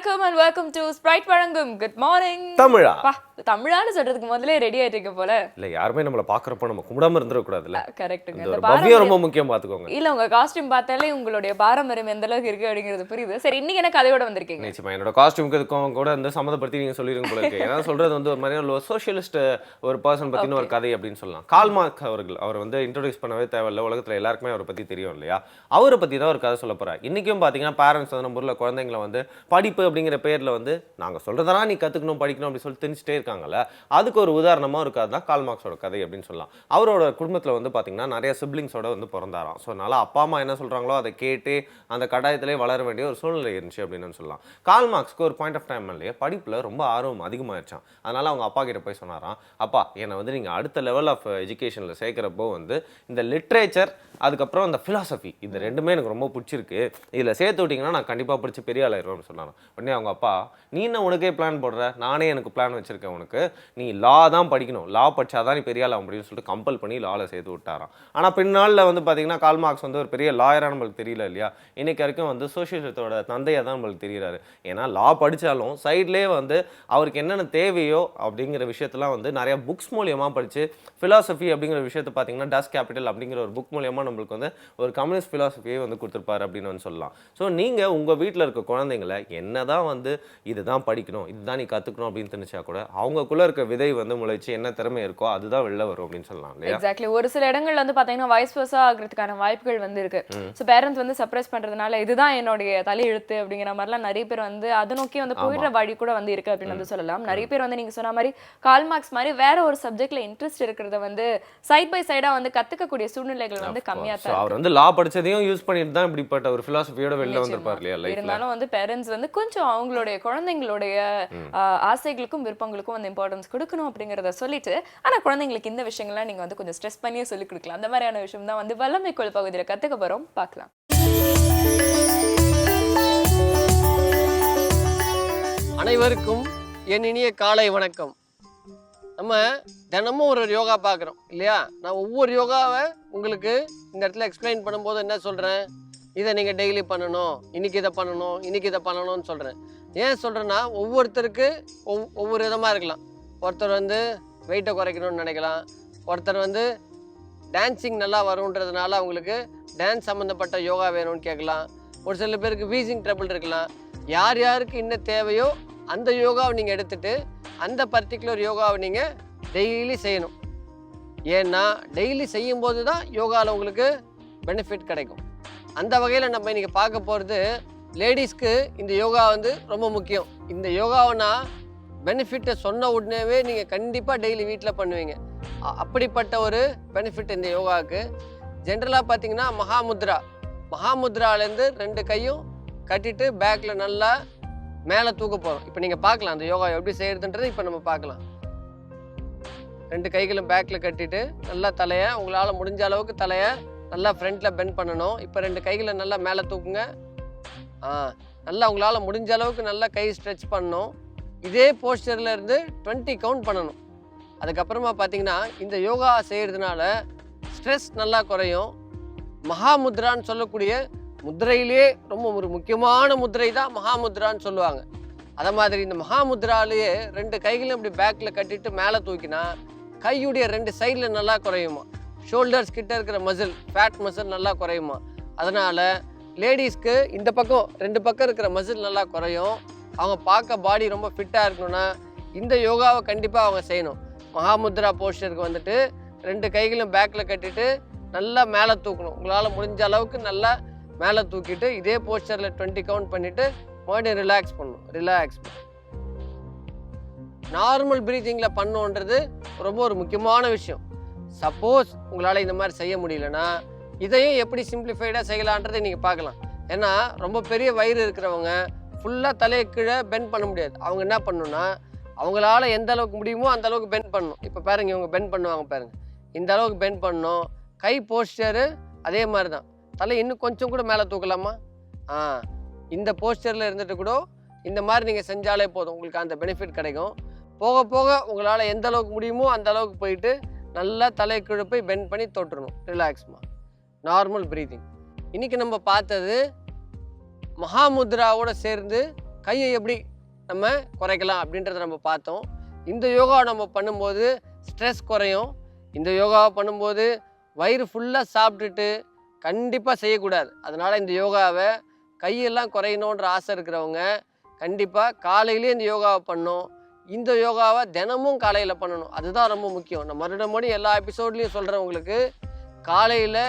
வணக்கம் and welcome to Sprite வழங்கும் good morning தமிழா. தமிழான்னு சொல்றதுக்கு முதல்ல ரெடி ஆயிட்டீங்க போல. இல்ல யாருமே நம்மள பாக்குறப்ப நம்ம கும்பிடாம இருந்துற கூடாதுல்ல. கரெக்ட்டுங்க. இந்த பவ்யம் ரொம்ப முக்கியம் பாத்துக்கோங்க. இல்ல உங்க காஸ்டியூம் பார்த்தாலே உங்களுடைய பாரம்பரியம் எந்த அளவுக்கு இருக்கு அப்படிங்கிறது புரியுது. சரி இன்னைக்கு என்ன கதையோட வந்திருக்கீங்க? நிச்சயமா என்னோட காஸ்டியூம்க்கு இதுக்கும் கூட அந்த சம்மந்தப்படுத்தி நீங்க சொல்லிருங்க போல இருக்கு. ஏன்னா சொல்றது வந்து ஒரு மாதிரியான சோஷியலிஸ்ட் ஒரு பர்சன் பத்தின ஒரு கதை அப்படின்னு சொல்லலாம். கார்ல் மார்க்ஸ் அவர்கள் அவர் வந்து இன்ட்ரோடியூஸ் பண்ணவே தேவையில்ல. உலகத்துல எல்லாருக்குமே அவரை பத்தி தெரியும் இல்லையா? அவரை பத்தி தான் ஒரு கதை சொல்ல போறாரு. இன்னைக்கும் பாத்தீங்கன்னா பேரண்ட்ஸ் வந்து நம்ம ஊர்ல குழந்தைங்களை வந்து படிப்பு அப்படிங்கிற பேர்ல வந்து நாங்க சொல்றதெல்லாம் நீ கத்துக்கணும் படிக்கணும் அப்படின்னு சொல்லி திணிச்சிட்டே இருக்காங்கல்ல. அதுக்கு ஒரு உதாரணமா இருக்காது தான் கார்ல் மார்க்ஸோட கதை அப்படின்னு சொல்லலாம். அவரோட குடும்பத்துல வந்து பாத்தீங்கன்னா நிறைய சிப்ளிங்ஸோட வந்து பிறந்தாராம். ஸோ அதனால அப்பா அம்மா என்ன சொல்றாங்களோ அதை கேட்டு அந்த கட்டாயத்திலே வளர வேண்டிய ஒரு சூழ்நிலை இருந்துச்சு அப்படின்னு சொல்லலாம். கார்ல் மார்க்ஸ்க்கு ஒரு பாயிண்ட் ஆஃப் டைம் இல்லையே படிப்புல ரொம்ப ஆர்வம் அதிகமாகிடுச்சான். அதனால அவங்க அப்பா கிட்ட போய் சொன்னாராம், அப்பா என்னை வந்து நீங்க அடுத்த லெவல் ஆஃப் எஜுகேஷன்ல சேர்க்கிறப்போ வந்து இந்த லிட்ரேச்சர் அதுக்கப்புறம் அந்த ஃபிலாசபி இது ரெண்டுமே எனக்கு ரொம்ப பிடிச்சிருக்கு, இதில் சேர்த்து விட்டிங்கன்னா நான் கண்டிப்பாக படித்து பெரிய ஆளாயிருவேன் சொன்னாங்க. உடனே அவங்க அப்பா, நீ என்ன உனக்கே பிளான் போடுற, நானே எனக்கு பிளான் வச்சுருக்கேன், உனக்கு நீ லா தான் படிக்கணும், லா படித்தாதான் நீ பெரிய ஆள் அப்படின்னு சொல்லிட்டு கம்பல் பண்ணி லாவில் சேர்த்து விட்டாராம். ஆனால் பின்னாளில் வந்து பார்த்தீங்கன்னா கார்ல் மார்க்ஸ் வந்து ஒரு பெரிய லாயராக நம்மளுக்கு தெரியல இல்லையா? இன்னைக்கு வரைக்கும் வந்து சோசியலிசத்தோட தந்தையாக தான் நம்மளுக்கு தெரிகிறாரு. ஏன்னா லா படித்தாலும் சைட்லேயே வந்து அவருக்கு என்னென்ன தேவையோ அப்படிங்கிற விஷயத்தெல்லாம் வந்து நிறையா புக்ஸ் மூலியமாக படித்து ஃபிலாசபி அப்படிங்கிற விஷயத்தை பார்த்தீங்கன்னா டஸ் கேபிட்டல் அப்படிங்கிற ஒரு புக் மூலியமாக நம்மளுக்கு வந்து ஒரு கம்யூனிஸ்ட் ஃபிலாசபியை வந்து கொடுத்துருப்பாரு அப்படின்னு வந்து சொல்லலாம். ஸோ நீங்கள் உங்கள் வீட்டில் இருக்க குழந்தைங்களை என்னதான் வந்து இதுதான் படிக்கணும் இதுதான் நீ கற்றுக்கணும் அப்படின்னு தெரிஞ்சா கூட அவங்களுக்குள்ள இருக்க விதை வந்து முளைச்சு என்ன திறமை இருக்கோ அதுதான் வெளில வரும் அப்படின்னு சொல்லலாம் இல்லையா? எக்ஸாக்ட்லி. ஒரு சில இடங்கள்ல வந்து பார்த்தீங்கன்னா வைஸ் வர்ஸா ஆகிறதுக்கான வாய்ப்புகள் வந்து இருக்கு. ஸோ பேரண்ட்ஸ் வந்து சர்ப்ரைஸ் பண்ணுறதுனால இதுதான் என்னுடைய தலையெழுத்து அப்படிங்கிற மாதிரிலாம் நிறைய பேர் வந்து அதை நோக்கி வந்து போயிடுற வழி கூட வந்து இருக்கு அப்படின்னு வந்து சொல்லலாம். நிறைய பேர் வந்து நீங்கள் சொன்ன மாதிரி கார்ல் மார்க்ஸ் மாதிரி வேற ஒரு சப்ஜெக்ட்ல இன்ட்ரெஸ்ட் இருக்கிறத வந்து சைட் பை சைடா வந்து கத்துக்கக்கூடிய சூழ்நிலைகள் வந்து கம்மியா தான். அவர் வந்து லா படிச்சதையும் யூஸ் பண்ணிட்டு தான் இப்படிப்பட்ட ஒரு ஃபிலாசபியோட வெளில வந்திருப்பார் இல்லையா லைஃப்ல. இருந்தாலும் வந்து பேரண்ட்ஸ் வந்து கொஞ்சம் அவங்களுடைய குழந்தைங்களுடைய ஆசைகளுக்கும் விருப்பங்களுக்கும் வந்து இம்பார்ட்டன்ஸ் கொடுக்கணும் அப்படிங்கறத சொல்லிட்டு, ஆனா குழந்தைங்களுக்கு இந்த விஷயங்கள்லாம் நீங்க வந்து கொஞ்சம் ஸ்ட்ரெஸ் பண்ணியே சொல்லிக் கொடுக்கலாம். அந்த மாதிரியான விஷயம் தான் வந்து வல்லமைக்குள் பகுதியில் கத்துக்க போறோம், பார்க்கலாம். அனைவருக்கும் என் இனிய காலை வணக்கம். நம்ம தினமும் ஒரு யோகா பார்க்குறோம் இல்லையா? நான் ஒவ்வொரு யோகாவை உங்களுக்கு இந்த இடத்துல எக்ஸ்பிளைன் பண்ணும்போது என்ன சொல்கிறேன், இதை நீங்கள் டெய்லி பண்ணணும், இன்றைக்கி இதை பண்ணணும், இன்றைக்கி இதை பண்ணணும்னு சொல்கிறேன். ஏன் சொல்கிறேன்னா ஒவ்வொருத்தருக்கு ஒவ்வொரு விதமாக இருக்கலாம். ஒருத்தர் வந்து வெயிட்டை குறைக்கணும்னு நினைக்கலாம், ஒருத்தர் வந்து டான்ஸிங் நல்லா வரும்ன்றதுனால அவங்களுக்கு டான்ஸ் சம்மந்தப்பட்ட யோகா வேணும்னு கேட்கலாம், ஒரு சில பேருக்கு வீசிங் ட்ரபிள் இருக்கலாம். யார் யாருக்கு என்ன தேவையோ அந்த யோகாவை நீங்கள் எடுத்துகிட்டு அந்த பர்டிகுலர் யோகாவை நீங்கள் டெய்லி செய்யணும். ஏன்னா டெய்லி செய்யும்போது தான் யோகாவில் உங்களுக்கு பெனிஃபிட் கிடைக்கும். அந்த வகையில் நம்ம இன்றைக்கி பார்க்க போகிறது லேடிஸ்க்கு இந்த யோகா வந்து ரொம்ப முக்கியம். இந்த யோகாவை நான் பெனிஃபிட்டை சொன்ன உடனேவே நீங்கள் கண்டிப்பாக டெய்லி வீட்டில் பண்ணுவீங்க. அப்படிப்பட்ட ஒரு பெனிஃபிட் இந்த யோகாவுக்கு. ஜென்ரலாக பார்த்தீங்கன்னா மகாமுத்ராலேருந்து 2 கையும் கட்டிட்டு பேக்கில் நல்லா மேலே தூக்க போகிறோம். இப்போ நீங்கள் பார்க்கலாம் அந்த யோகா எப்படி செய்யறதுன்றது இப்போ நம்ம பார்க்கலாம். 2 கைகளும் பேக்கில் கட்டிட்டு நல்லா தலையை உங்களால் முடிஞ்ச அளவுக்கு தலையை நல்லா ஃப்ரண்ட்டில் பெண்ட் பண்ணணும். இப்போ 2 கைகளை நல்லா மேலே தூக்குங்க. நல்லா உங்களால் முடிஞ்ச அளவுக்கு நல்லா கை ஸ்ட்ரெச் பண்ணணும். இதே போஸ்டரில் இருந்து 20 கவுண்ட் பண்ணணும். அதுக்கப்புறமா பார்த்தீங்கன்னா இந்த யோகா செய்கிறதுனால ஸ்ட்ரெஸ் நல்லா குறையும். மகாமுத்ரான்னு சொல்லக்கூடிய முத்திரையிலே ரொம்ப ஒரு முக்கியமான முத்திரை தான் மகாமுத்ரான்னு சொல்லுவாங்க. அதை மாதிரி இந்த மகாமுத்ராலேயே 2 கைகளும் இப்படி பேக்கில் கட்டிட்டு மேலே தூக்கினா கையுடைய 2 சைடில் நல்லா குறையுமா. ஷோல்டர்ஸ் கிட்ட இருக்கிற மசில், ஃபேட் மசில் நல்லா குறையுமா. அதனால் லேடிஸ்க்கு இந்த பக்கம் 2 பக்கம் இருக்கிற மசில் நல்லா குறையும். அவங்க பார்க்க பாடி ரொம்ப ஃபிட்டாக இருக்கணும்னா இந்த யோகாவை கண்டிப்பாக அவங்க செய்யணும். மகாமுத்ரா போஸ்டருக்கு வந்துட்டு 2 கைகளும் பேக்கில் கட்டிட்டு நல்லா மேலே தூக்கணும். உங்களால் முடிஞ்ச அளவுக்கு நல்லா மேலே தூக்கிட்டு இதே போஸ்டரில் 20 கவுண்ட் பண்ணிவிட்டு மறுபடியும் ரிலாக்ஸ் பண்ணணும். நார்மல் ப்ரீத்திங்கில் பண்ணோன்றது ரொம்ப ஒரு முக்கியமான விஷயம். சப்போஸ் உங்களால் இந்த மாதிரி செய்ய முடியலன்னா இதையும் எப்படி சிம்பிளிஃபைடாக செய்யலான்றதை நீங்கள் பார்க்கலாம். ஏன்னா ரொம்ப பெரிய வயிறு இருக்கிறவங்க ஃபுல்லாக தலையை கீழே பெண்ட் பண்ண முடியாது. அவங்க என்ன பண்ணணும்னா அவங்களால எந்த அளவுக்கு முடியுமோ அந்த அளவுக்கு பெண்ட் பண்ணணும். இப்போ பாருங்க இவங்க பெண்ட் பண்ணுவாங்க பாருங்கள், இந்த அளவுக்கு பெண்ட் பண்ணணும். கை போஸ்டரு அதே மாதிரி தான். தலை இன்னும் கொஞ்சம் கூட மேலே தூக்கலாமா? இந்த போஸ்டரில் இருந்துட்டு கூட இந்த மாதிரி நீங்கள் செஞ்சாலே போதும், உங்களுக்கு அந்த பெனிஃபிட் கிடைக்கும். போக போக உங்களால் எந்த அளவுக்கு முடியுமோ அந்த அளவுக்கு போயிட்டு நல்லா தலை கிழப்பை பெண்ட் பண்ணி தொட்டுறணும். ரிலாக்ஸ்மா, நார்மல் ப்ரீத்திங். இன்றைக்கி நம்ம பார்த்தது மகாமுத்ராவோடு சேர்ந்து கையை எப்படி நம்ம குறைக்கலாம் அப்படின்றத நம்ம பார்த்தோம். இந்த யோகாவை நம்ம பண்ணும்போது ஸ்ட்ரெஸ் குறையும். இந்த யோகாவை பண்ணும்போது வயிறு ஃபுல்லாக சாப்பிட்டுட்டு கண்டிப்பாக செய்யக்கூடாது. அதனால் இந்த யோகாவை கையெல்லாம் குறையணுன்ற ஆசை இருக்கிறவங்க கண்டிப்பாக காலையிலே இந்த யோகாவை பண்ணணும். இந்த யோகாவை தினமும் காலையில் பண்ணணும். அதுதான் ரொம்ப முக்கியம். நான் மறுபடி எல்லா எபிசோட்லேயும் சொல்கிறேன், உங்களுக்கு காலையில்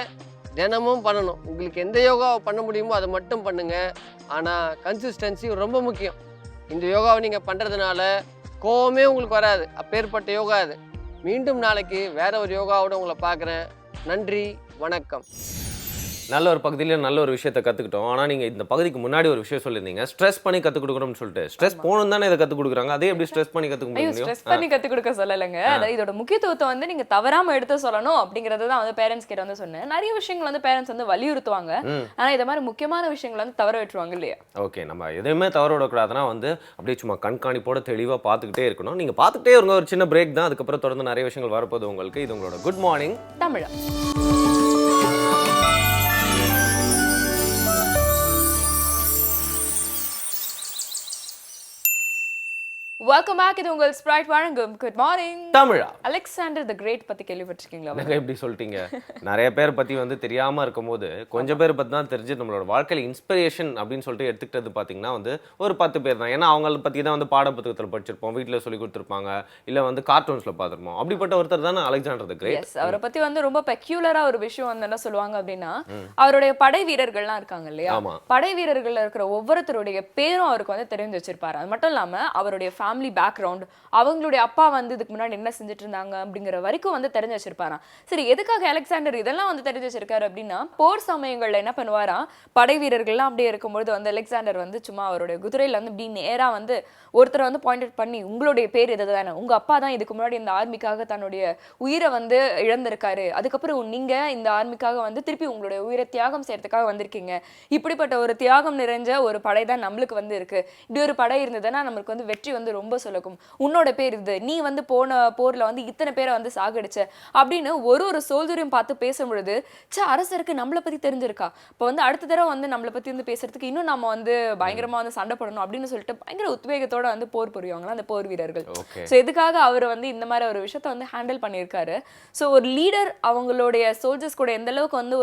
தினமும் பண்ணணும். உங்களுக்கு எந்த யோகாவை பண்ண முடியுமோ அதை மட்டும் பண்ணுங்கள். ஆனால் கன்சிஸ்டன்சி ரொம்ப முக்கியம். இந்த யோகாவை நீங்கள் பண்ணுறதுனால கோவமே உங்களுக்கு வராது. அப்பேற்பட்ட யோகா அது. மீண்டும் நாளைக்கு வேற ஒரு யோகாவோட உங்களை பார்க்குறேன். நன்றி, வணக்கம். நல்ல ஒரு பகுதியில் நல்ல ஒரு விஷயத்தை கற்றுக்கிட்டோம். ஆனால் நீங்கள் இந்த பகுதிக்கு முன்னாடி ஒரு விஷயம் சொல்லியிருந்தீங்க, ஸ்ட்ரெஸ் பண்ணி கற்றுக் கொடுக்கணும்னு சொல்லிட்டு. ஸ்ட்ரெஸ் போகணும் தானே இதை கற்றுக் கொடுக்குறாங்க, அதே எப்படி ஸ்ட்ரெஸ் பண்ணி கற்றுக்க முடியும்? ஸ்ட்ரெஸ் பண்ணி கற்றுக் கொடுக்க சொல்லலைங்க. அதாவது இதோட முக்கியத்துவத்தை வந்து நீங்கள் தவறாமல் எடுத்து சொல்லணும் அப்படிங்கிறது தான் வந்து பேரண்ட்ஸ் கிட்ட வந்து சொன்னேன். நிறைய விஷயங்கள் வந்து பேரண்ட்ஸ் வந்து வலியுறுத்துவாங்க, ஆனால் இதை மாதிரி முக்கியமான விஷயங்கள் வந்து தவற விட்டுருவாங்க இல்லையா? ஓகே, நம்ம எதுவுமே தவற விடக்கூடாதுன்னா வந்து அப்படியே சும்மா கண்காணிப்போட தெளிவாக பார்த்துக்கிட்டே இருக்கணும். நீங்கள் பார்த்துக்கிட்டே இருங்க. ஒரு சின்ன பிரேக் தான், அதுக்கப்புறம் தொடர்ந்து நிறைய விஷயங்கள் வரப்போகுது உங்களுக்கு. இது உங்களோட குட் மார்னிங் தமிழா. Welcome back. இது உங்கள் ஸ்ப்ரைட் வழங்கும் குட் மார்னிங் தமிழா. அலெக்சாண்டர் தி கிரேட் பத்தி கேள்விப்பட்டிருக்கீங்களா? எப்படி சொல்லிட்டீங்க? நிறைய பேர் பத்தி வந்து தெரியாம இருக்கும்போது கொஞ்சம் பேர் பத்தி தான் தெரிஞ்சு நம்மளோட வாழ்க்கையில இன்ஸ்பிரேஷன் அப்படின்னு சொல்லிட்டு எடுத்துக்கிட்டது பாத்தீங்கன்னா வந்து ஒரு 10 பேர் தான். ஏன்னா அவங்கள பத்தி தான் வந்து பாட புத்தகத்தில் படிச்சிருப்போம், வீட்டில் சொல்லி கொடுத்துருப்பாங்க, இல்ல வந்து கார்ட்டூன்ஸ்ல பார்த்துருப்போம். அப்படிப்பட்ட ஒருத்தர் தானே அலெக்சாண்டர் தி கிரேட். அவரை பத்தி வந்து ரொம்ப பெக்யூலரா ஒரு விஷயம் வந்து என்ன சொல்லுவாங்க அப்படின்னா, அவருடைய படை வீரர்கள்லாம் இருக்காங்க இல்லையா, படை வீரர்கள்ல இருக்கிற ஒவ்வொருத்தருடைய பேரும் அவருக்கு வந்து தெரிஞ்சு வச்சிருப்பாரு. அது மட்டும் இல்லாம அவருடைய ஃபேமிலி பேக்ரவுண்ட், அவங்களுடைய அப்பா வந்து இதுக்கு முன்னாடி என்ன செஞ்சுட்டு இருந்தாங்க அப்படிங்கிற வரைக்கும் வந்து தெரிஞ்சு வச்சிருப்பாராம். சரி, எதுக்காக அலெக்சாண்டர் இதெல்லாம் வந்து தெரிஞ்சு வச்சிருக்காரு அப்படின்னா, போர் சமயங்கள்ல என்ன பண்ணுவாராம், படை வீரர்கள்லாம் அப்படியே இருக்கும்போது வந்து அலெக்சாண்டர் வந்து சும்மா அவருடைய குதிரையில வந்து இப்படி நேரா வந்து ஒருத்தரை வந்து பாயிண்ட் பண்ணி, உங்களுடைய பேர் இதுதானே, உங்க அப்பா தான் இதுக்கு முன்னாடி இந்த ஆர்மிக்காக தன்னுடைய உயிரை வந்து இழந்திருக்காரு, அதுக்கப்புறம் நீங்க இந்த ஆர்மிக்காக வந்து திருப்பி உங்களுடைய உயிரை தியாகம் செய்யறதுக்காக வந்திருக்கீங்க, இப்படிப்பட்ட ஒரு தியாகம் நிறைஞ்ச ஒரு படை தான் நம்மளுக்கு வந்து இருக்கு, இப்படி ஒரு படை இருந்ததுன்னா நம்மளுக்கு வந்து வெற்றி வந்து ரொம்ப சொல்லக்கும், உன்னோட பேர் இது, நீ வந்து போன போர்ல வந்து இத்தனை பேரை வந்து சாகடிச்ச அப்படின்னு ஒரு சோல்ஜரையும் பார்த்து பேசும்பொழுது, அரசருக்கு நம்மளை பத்தி தெரிஞ்சிருக்கா, இப்போ வந்து அடுத்த தடவை வந்து நம்மளை பத்தி வந்து பேசுறதுக்கு இன்னும் நம்ம வந்து பயங்கரமா வந்து சண்டை போடணும் அப்படின்னு சொல்லிட்டு பயங்கர உத்வேகத்தோட வந்து போர் புரிவாங்களா அந்த போர் வீரர்கள். ஸோ எதுக்காக அவர் வந்து இந்த மாதிரி ஒரு விஷயத்த வந்து ஹேண்டில் பண்ணியிருக்காரு. ஸோ ஒரு லீடர் அவங்களுடைய சோல்ஜர்ஸ் கூட எந்த அளவுக்கு வந்து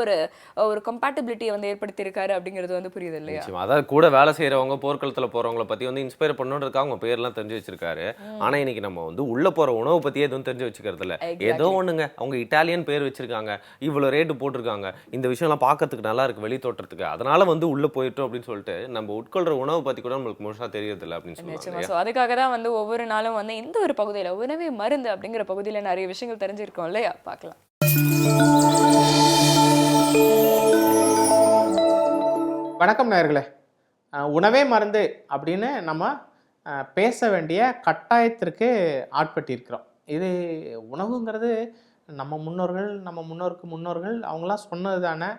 ஒரு கம்பேட்டபிலிட்டியை வந்து ஏற்படுத்தியிருக்காரு அப்படிங்கிறது வந்து புரியுது இல்லையா? அதாவது கூட வேலை செய்யறவங்க, போர்க்களத்துல போறவங்களை பத்தி வந்து இன்ஸ்பயர் பண்ணணுன்றதுக்காக அவங்க பேர்லாம் தெரிஞ்சு வச்சிருக்காரு. ஆனா இன்னைக்கு நம்ம வந்து உள்ள போற உணவு பத்தியே எதுவும் தெரிஞ்சு வச்சுக்கிறது இல்ல. ஏதோ ஒண்ணுங்க, அவங்க இட்டாலியன் பேர் வச்சிருக்காங்க, இவ்வளவு ரேட்டு போட்டிருக்காங்க, இந்த விஷயம் எல்லாம் பாக்கிறதுக்கு நல்லா இருக்கு வெளி தோற்றத்துக்கு, அதனால வந்து உள்ள போயிட்டோம் அப்படின்னு சொல்லிட்டு நம்ம உட்கொள்ற உணவு பத்தி கூட நம்மளுக்கு முழுசா தெரியறது இல்லை அப்படின்னு சொல்லுவாங்க. அதுக்காக தான் வந்து ஒவ்வொரு நாளும் வந்து இந்த ஒரு பகுதியில உணவே மருந்து அப்படிங்கிற பகுதியில நிறைய விஷயங்கள் தெரிஞ்சிருக்கோம் இல்லையா? பார்க்கலாம். வணக்கம் நேயர்களே. உணவே மருந்து அப்படின்னு நம்ம பேச வேண்டிய கட்டாயத்திற்கு ஆட்பட்டிருக்கிறோம். இது உணவுங்கிறது நம்ம முன்னோர்கள் அவங்களாம் சொன்னது தானே.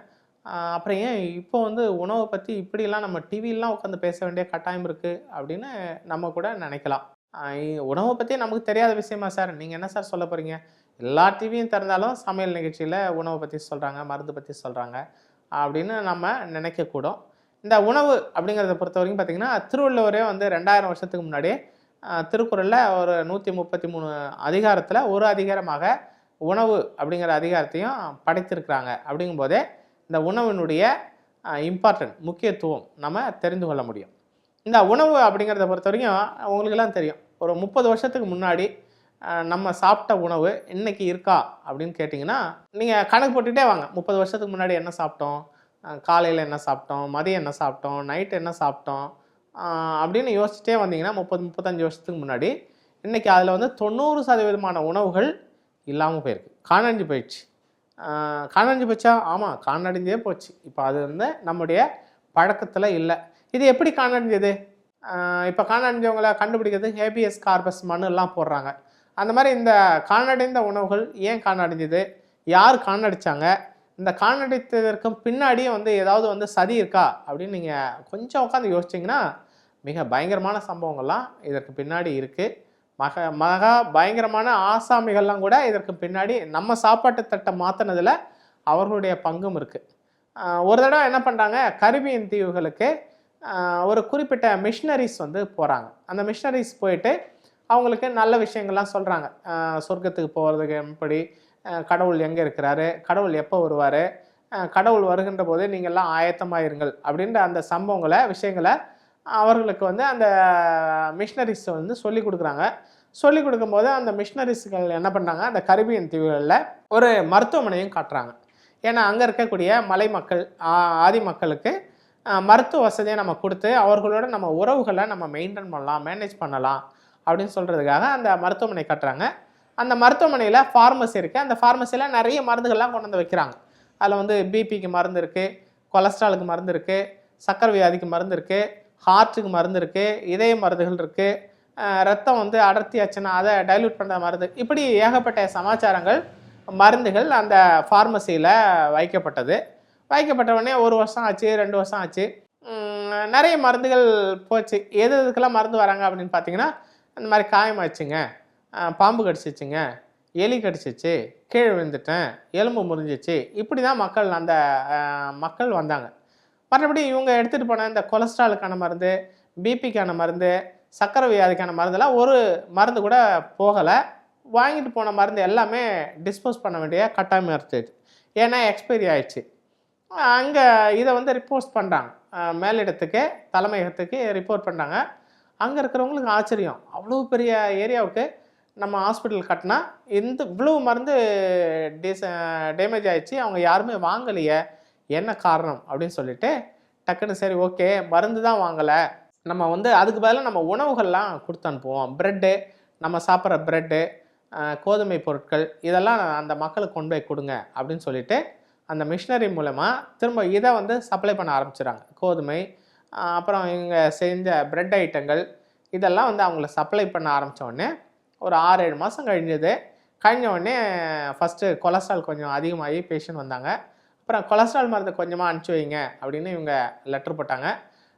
அப்புறம் ஏன் இப்போ வந்து உணவை பற்றி இப்படிலாம் நம்ம டிவிலாம் உட்காந்து பேச வேண்டிய கட்டாயம் இருக்குது அப்படின்னு நம்ம கூட நினைக்கலாம். உணவை பற்றி நமக்கு தெரியாத விஷயமா சார், நீங்கள் என்ன சார் சொல்ல போகிறீங்க? எல்லா டிவியும் திறந்தாலும் சமையல் நிகழ்ச்சியில் உணவை பற்றி சொல்கிறாங்க, மருந்து பற்றி சொல்கிறாங்க அப்படின்னு நம்ம நினைக்கக்கூடும். இந்த உணவு அப்படிங்கிறத பொறுத்த வரைக்கும் பார்த்திங்கன்னா, திருவள்ளுவரே வந்து 2000 வருஷத்துக்கு முன்னாடியே திருக்குறளில் ஒரு 133 அதிகாரத்தில் ஒரு அதிகாரமாக உணவு அப்படிங்கிற அதிகாரத்தையும் படைத்திருக்கிறாங்க. அப்படிங்கும்போதே இந்த உணவினுடைய முக்கியத்துவம் நம்ம தெரிந்து கொள்ள முடியும். இந்த உணவு அப்படிங்கிறத பொறுத்த வரைக்கும் உங்களுக்கெல்லாம் தெரியும், ஒரு 30 வருஷத்துக்கு முன்னாடி நம்ம சாப்பிட்ட உணவு இன்னைக்கு இருக்கா அப்படின்னு கேட்டிங்கன்னா, நீங்கள் கணக்கு போட்டுகிட்டே வாங்க. 30 வருஷத்துக்கு முன்னாடி என்ன சாப்பிட்டோம், காலையில் என்ன சாப்பிட்டோம், மதியம் என்ன சாப்பிட்டோம், நைட்டு என்ன சாப்பிட்டோம் அப்படின்னு யோசிச்சுட்டே வந்தீங்கன்னா 30-35 வருஷத்துக்கு முன்னாடி இன்றைக்கி அதில் வந்து 90% உணவுகள் இல்லாமல் போயிருக்கு, காணழிஞ்சு போயிடுச்சு. காணழிஞ்சு போச்சா? ஆமாம், காணழிஞ்சே போச்சு. இப்போ அது வந்து நம்முடைய பழக்கத்தில் இல்லை. இது எப்படி காணழிஞ்சது? இப்போ காணழிஞ்சவங்களை கண்டுபிடிக்கிறது ஹேபியஸ் கார்பஸ் மண்ணுலாம் போடுறாங்க. அந்த மாதிரி இந்த காணடைந்த உணவுகள் ஏன் காணடைஞ்சது, யார் காணடிச்சாங்க, இந்த காணடித்ததற்கும் பின்னாடியே வந்து ஏதாவது வந்து சதி இருக்கா அப்படின்னு நீங்கள் கொஞ்சம் உட்காந்து யோசிச்சிங்கன்னா மிக பயங்கரமான சம்பவங்கள்லாம் இதற்கு பின்னாடி இருக்குது. மகா பயங்கரமான ஆசாமிகள்லாம் கூட இதற்கு பின்னாடி நம்ம சாப்பாட்டு தட்டை மாற்றினதில் அவர்களுடைய பங்கும் இருக்குது. ஒரு தடவை என்ன பண்ணுறாங்க, கரிபியன் தீவுகளுக்கு ஒரு குறிப்பிட்ட மிஷினரிஸ் வந்து போகிறாங்க. அந்த மிஷினரிஸ் போயிட்டு அவங்களுக்கு நல்ல விஷயங்கள்லாம் சொல்கிறாங்க. சொர்க்கத்துக்கு போகிறதுக்கு எப்படி, கடவுள் எங்கே இருக்கிறாரு, கடவுள் எப்போ வருவார், கடவுள் வருகின்ற போது நீங்கள்லாம் ஆயத்தமாயிருங்கள் அப்படின்ற அந்த விஷயங்களை அவர்களுக்கு வந்து அந்த மிஷினரிஸ் வந்து சொல்லி கொடுக்குறாங்க. சொல்லி கொடுக்கும்போது அந்த மிஷினரிஸ்கள் என்ன பண்ணுறாங்க, அந்த கரிபியன் தீவுகளில் ஒரு மருத்துவமனையும் காட்டுறாங்க. ஏன்னா அங்கே இருக்கக்கூடிய மலை மக்கள், ஆதி மக்களுக்கு மருத்துவ வசதியை நம்ம கொடுத்து அவர்களோட நம்ம உறவுகளை நம்ம மெயின்டைன் பண்ணலாம், மேனேஜ் பண்ணலாம் அப்படின்னு சொல்கிறதுக்காக அந்த மருத்துவமனை கட்டுறாங்க. அந்த மருத்துவமனையில் ஃபார்மசி இருக்குது. அந்த ஃபார்மசியில் நிறைய மருந்துகள்லாம் கொண்டு வந்து வைக்கிறாங்க. அதில் வந்து பிபிக்கு மருந்து இருக்குது, கொலஸ்ட்ராலுக்கு மருந்து இருக்குது, சக்கரை வியாதிக்கு மருந்து இருக்குது, ஹார்ட்டுக்கு மருந்து இருக்குது, இதய மருந்துகள் இருக்குது, ரத்தம் வந்து அடர்த்தியாச்சுன்னா அதை டைல்யூட் பண்ணுற மருந்து, இப்படி ஏகப்பட்ட சமாச்சாரங்கள், மருந்துகள் அந்த ஃபார்மசியில் வைக்கப்பட்ட உடனே 1 வருஷம் ஆச்சு, 2 வருஷம் ஆச்சு. நிறைய மருந்துகள் போச்சு. எதுக்கெல்லாம் மருந்து வராங்க அப்படின்னு பார்த்தீங்கன்னா, அந்த மாதிரி காயமாச்சுங்க, பாம்பு கடிச்சிச்சுங்க, எலி கடிச்சிச்சு, கீழே விழுந்துட்டேன், எலும்பு முறிஞ்சிச்சு, இப்படி தான் மக்கள் வந்தாங்க. மற்றபடி இவங்க எடுத்துகிட்டு போன இந்த கொலஸ்ட்ராலுக்கான மருந்து, பிபிக்கான மருந்து, சக்கரை வியாதிக்கான மருந்தெல்லாம் ஒரு மருந்து கூட போகலை. வாங்கிட்டு போன மருந்து எல்லாமே டிஸ்போஸ் பண்ண வேண்டிய கட்டாயம் இருந்துச்சு. ஏன்னா எக்ஸ்பைரி ஆயிடுச்சு. அங்கே இதை வந்து ரிப்போர்ட் பண்ணுறாங்க, மேலிடத்துக்கு, தலைமையகத்துக்கு ரிப்போர்ட் பண்ணுறாங்க. அங்கே இருக்கிறவங்களுக்கு ஆச்சரியம், அவ்வளோ பெரிய ஏரியாவுக்கு நம்ம ஹாஸ்பிட்டல் கட்டினா இவ்வளோ மருந்து டேமேஜ் ஆயிடுச்சு, அவங்க யாருமே வாங்கலையே, என்ன காரணம் அப்படின்னு சொல்லிட்டு டக்குன்னு சரி ஓகே மருந்து தான் வாங்கலை, நம்ம வந்து அதுக்கு பதிலாக நம்ம உணவுகள்லாம் கொடுத்து அனுப்புவோம், ப்ரெட்டு, நம்ம சாப்பிட்ற ப்ரெட்டு, கோதுமை பொருட்கள், இதெல்லாம் அந்த மக்களுக்கு கொண்டு போய் கொடுங்க அப்படின்னு சொல்லிட்டு அந்த மிஷினரி மூலமாக திரும்ப இதை வந்து சப்ளை பண்ண ஆரம்பிச்சிடுறாங்க. கோதுமை, அப்புறம் இவங்க செஞ்ச ப்ரெட் ஐட்டங்கள், இதெல்லாம் வந்து அவங்கள சப்ளை பண்ண ஆரம்பித்த உடனே ஒரு 6-7 மாதம் கழிஞ்ச உடனே ஃபஸ்ட்டு கொலஸ்ட்ரால் கொஞ்சம் அதிகமாகி பேஷண்ட் வந்தாங்க. அப்புறம் கொலஸ்ட்ரால் மருந்து கொஞ்சமாக அனுப்பிச்சி வைங்க அப்படின்னு இவங்க லெட்டர் போட்டாங்க.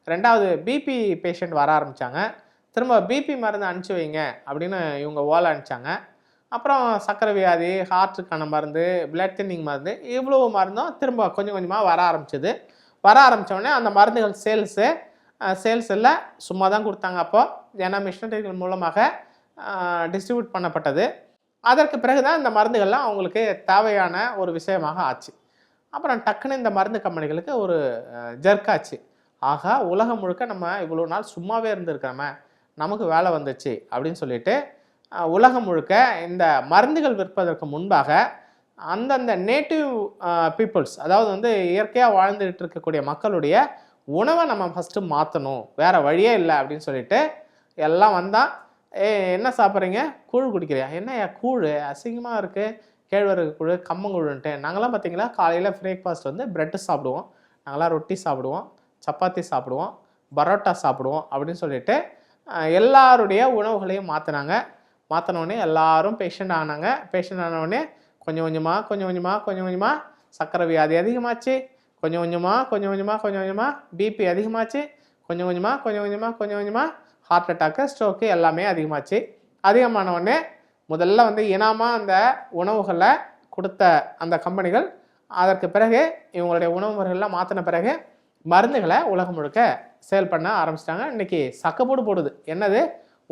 2வது பிபி பேஷண்ட் வர ஆரம்பித்தாங்க. திரும்ப பிபி மருந்து அனுப்பிச்சி வைங்க அப்படின்னு இவங்க ஓலை அனுப்பிச்சாங்க. அப்புறம் சக்கரை வியாதி, ஹார்ட்டுக்கான மருந்து, பிளட் தின்னிங் மருந்து, இவ்வளோ மருந்தும் திரும்ப கொஞ்சம் கொஞ்சமாக வர ஆரம்பித்தோடனே அந்த மருந்துகள் சேல்ஸ் இல்லை, சும்மா தான் கொடுத்தாங்க. அப்போது ஏன்னா மிஷினரிகள் மூலமாக டிஸ்ட்ரிபியூட் பண்ணப்பட்டது. அதற்கு பிறகு தான் இந்த மருந்துகள்லாம் அவங்களுக்கு தேவையான ஒரு விஷயமாக ஆச்சு. அப்புறம் டக்குன்னு இந்த மருந்து கம்பெனிகளுக்கு ஒரு ஜர்க்காச்சு. ஆகா, உலகம் முழுக்க நம்ம இவ்வளோ நாள் சும்மாவே இருந்திருக்கிறோமே, நமக்கு வேலை வந்துச்சு அப்படின்னு சொல்லிட்டு உலகம் முழுக்க இந்த மருந்துகள் விற்பதற்கு முன்பாக அந்தந்த நேட்டிவ் பீப்புள்ஸ், அதாவது வந்து இயற்கையாக வாழ்ந்துகிட்டு இருக்கக்கூடிய மக்களுடைய உணவை நம்ம ஃபஸ்ட்டு மாற்றணும், வேறு வழியே இல்லை அப்படின்னு சொல்லிட்டு எல்லாம் வந்தால், என்ன சாப்பிட்றீங்க, கூழ் குடிக்கிறியா, என்ன கூழ் அசிங்கமாக இருக்குது, கேழ்வரகு கூழ், கம்மங்கூழுன்ட்டு. நாங்களாம் பார்த்தீங்களா காலையில் பிரேக்ஃபாஸ்ட் வந்து ப்ரெட்டு சாப்பிடுவோம், நாங்களாம் ரொட்டி சாப்பிடுவோம், சப்பாத்தி சாப்பிடுவோம், பரோட்டா சாப்பிடுவோம் அப்படின்னு சொல்லிட்டு எல்லாருடைய உணவுகளையும் மாற்றினோடனே எல்லாரும் பேஷண்ட் ஆனவுடனே கொஞ்சம் கொஞ்சமாக சக்கரை வியாதி அதிகமாச்சு, கொஞ்சம் கொஞ்சமாக பிபி அதிகமாச்சு, கொஞ்சம் கொஞ்சமாக ஹார்ட் அட்டாக்கு, ஸ்ட்ரோக்கு எல்லாமே அதிகமாச்சு. அதிகமானவுடனே முதல்ல வந்து இனாமாக அந்த உணவுகளை கொடுத்த அந்த கம்பெனிகள் அதற்கு பிறகு இவங்களுடைய உணவு முறைகள்லாம் மாற்றின பிறகு மருந்துகளை உலகம் முழுக்க சேல் பண்ண ஆரம்பிச்சிட்டாங்க. இன்றைக்கி சக்கப்போடு போடுது, என்னது,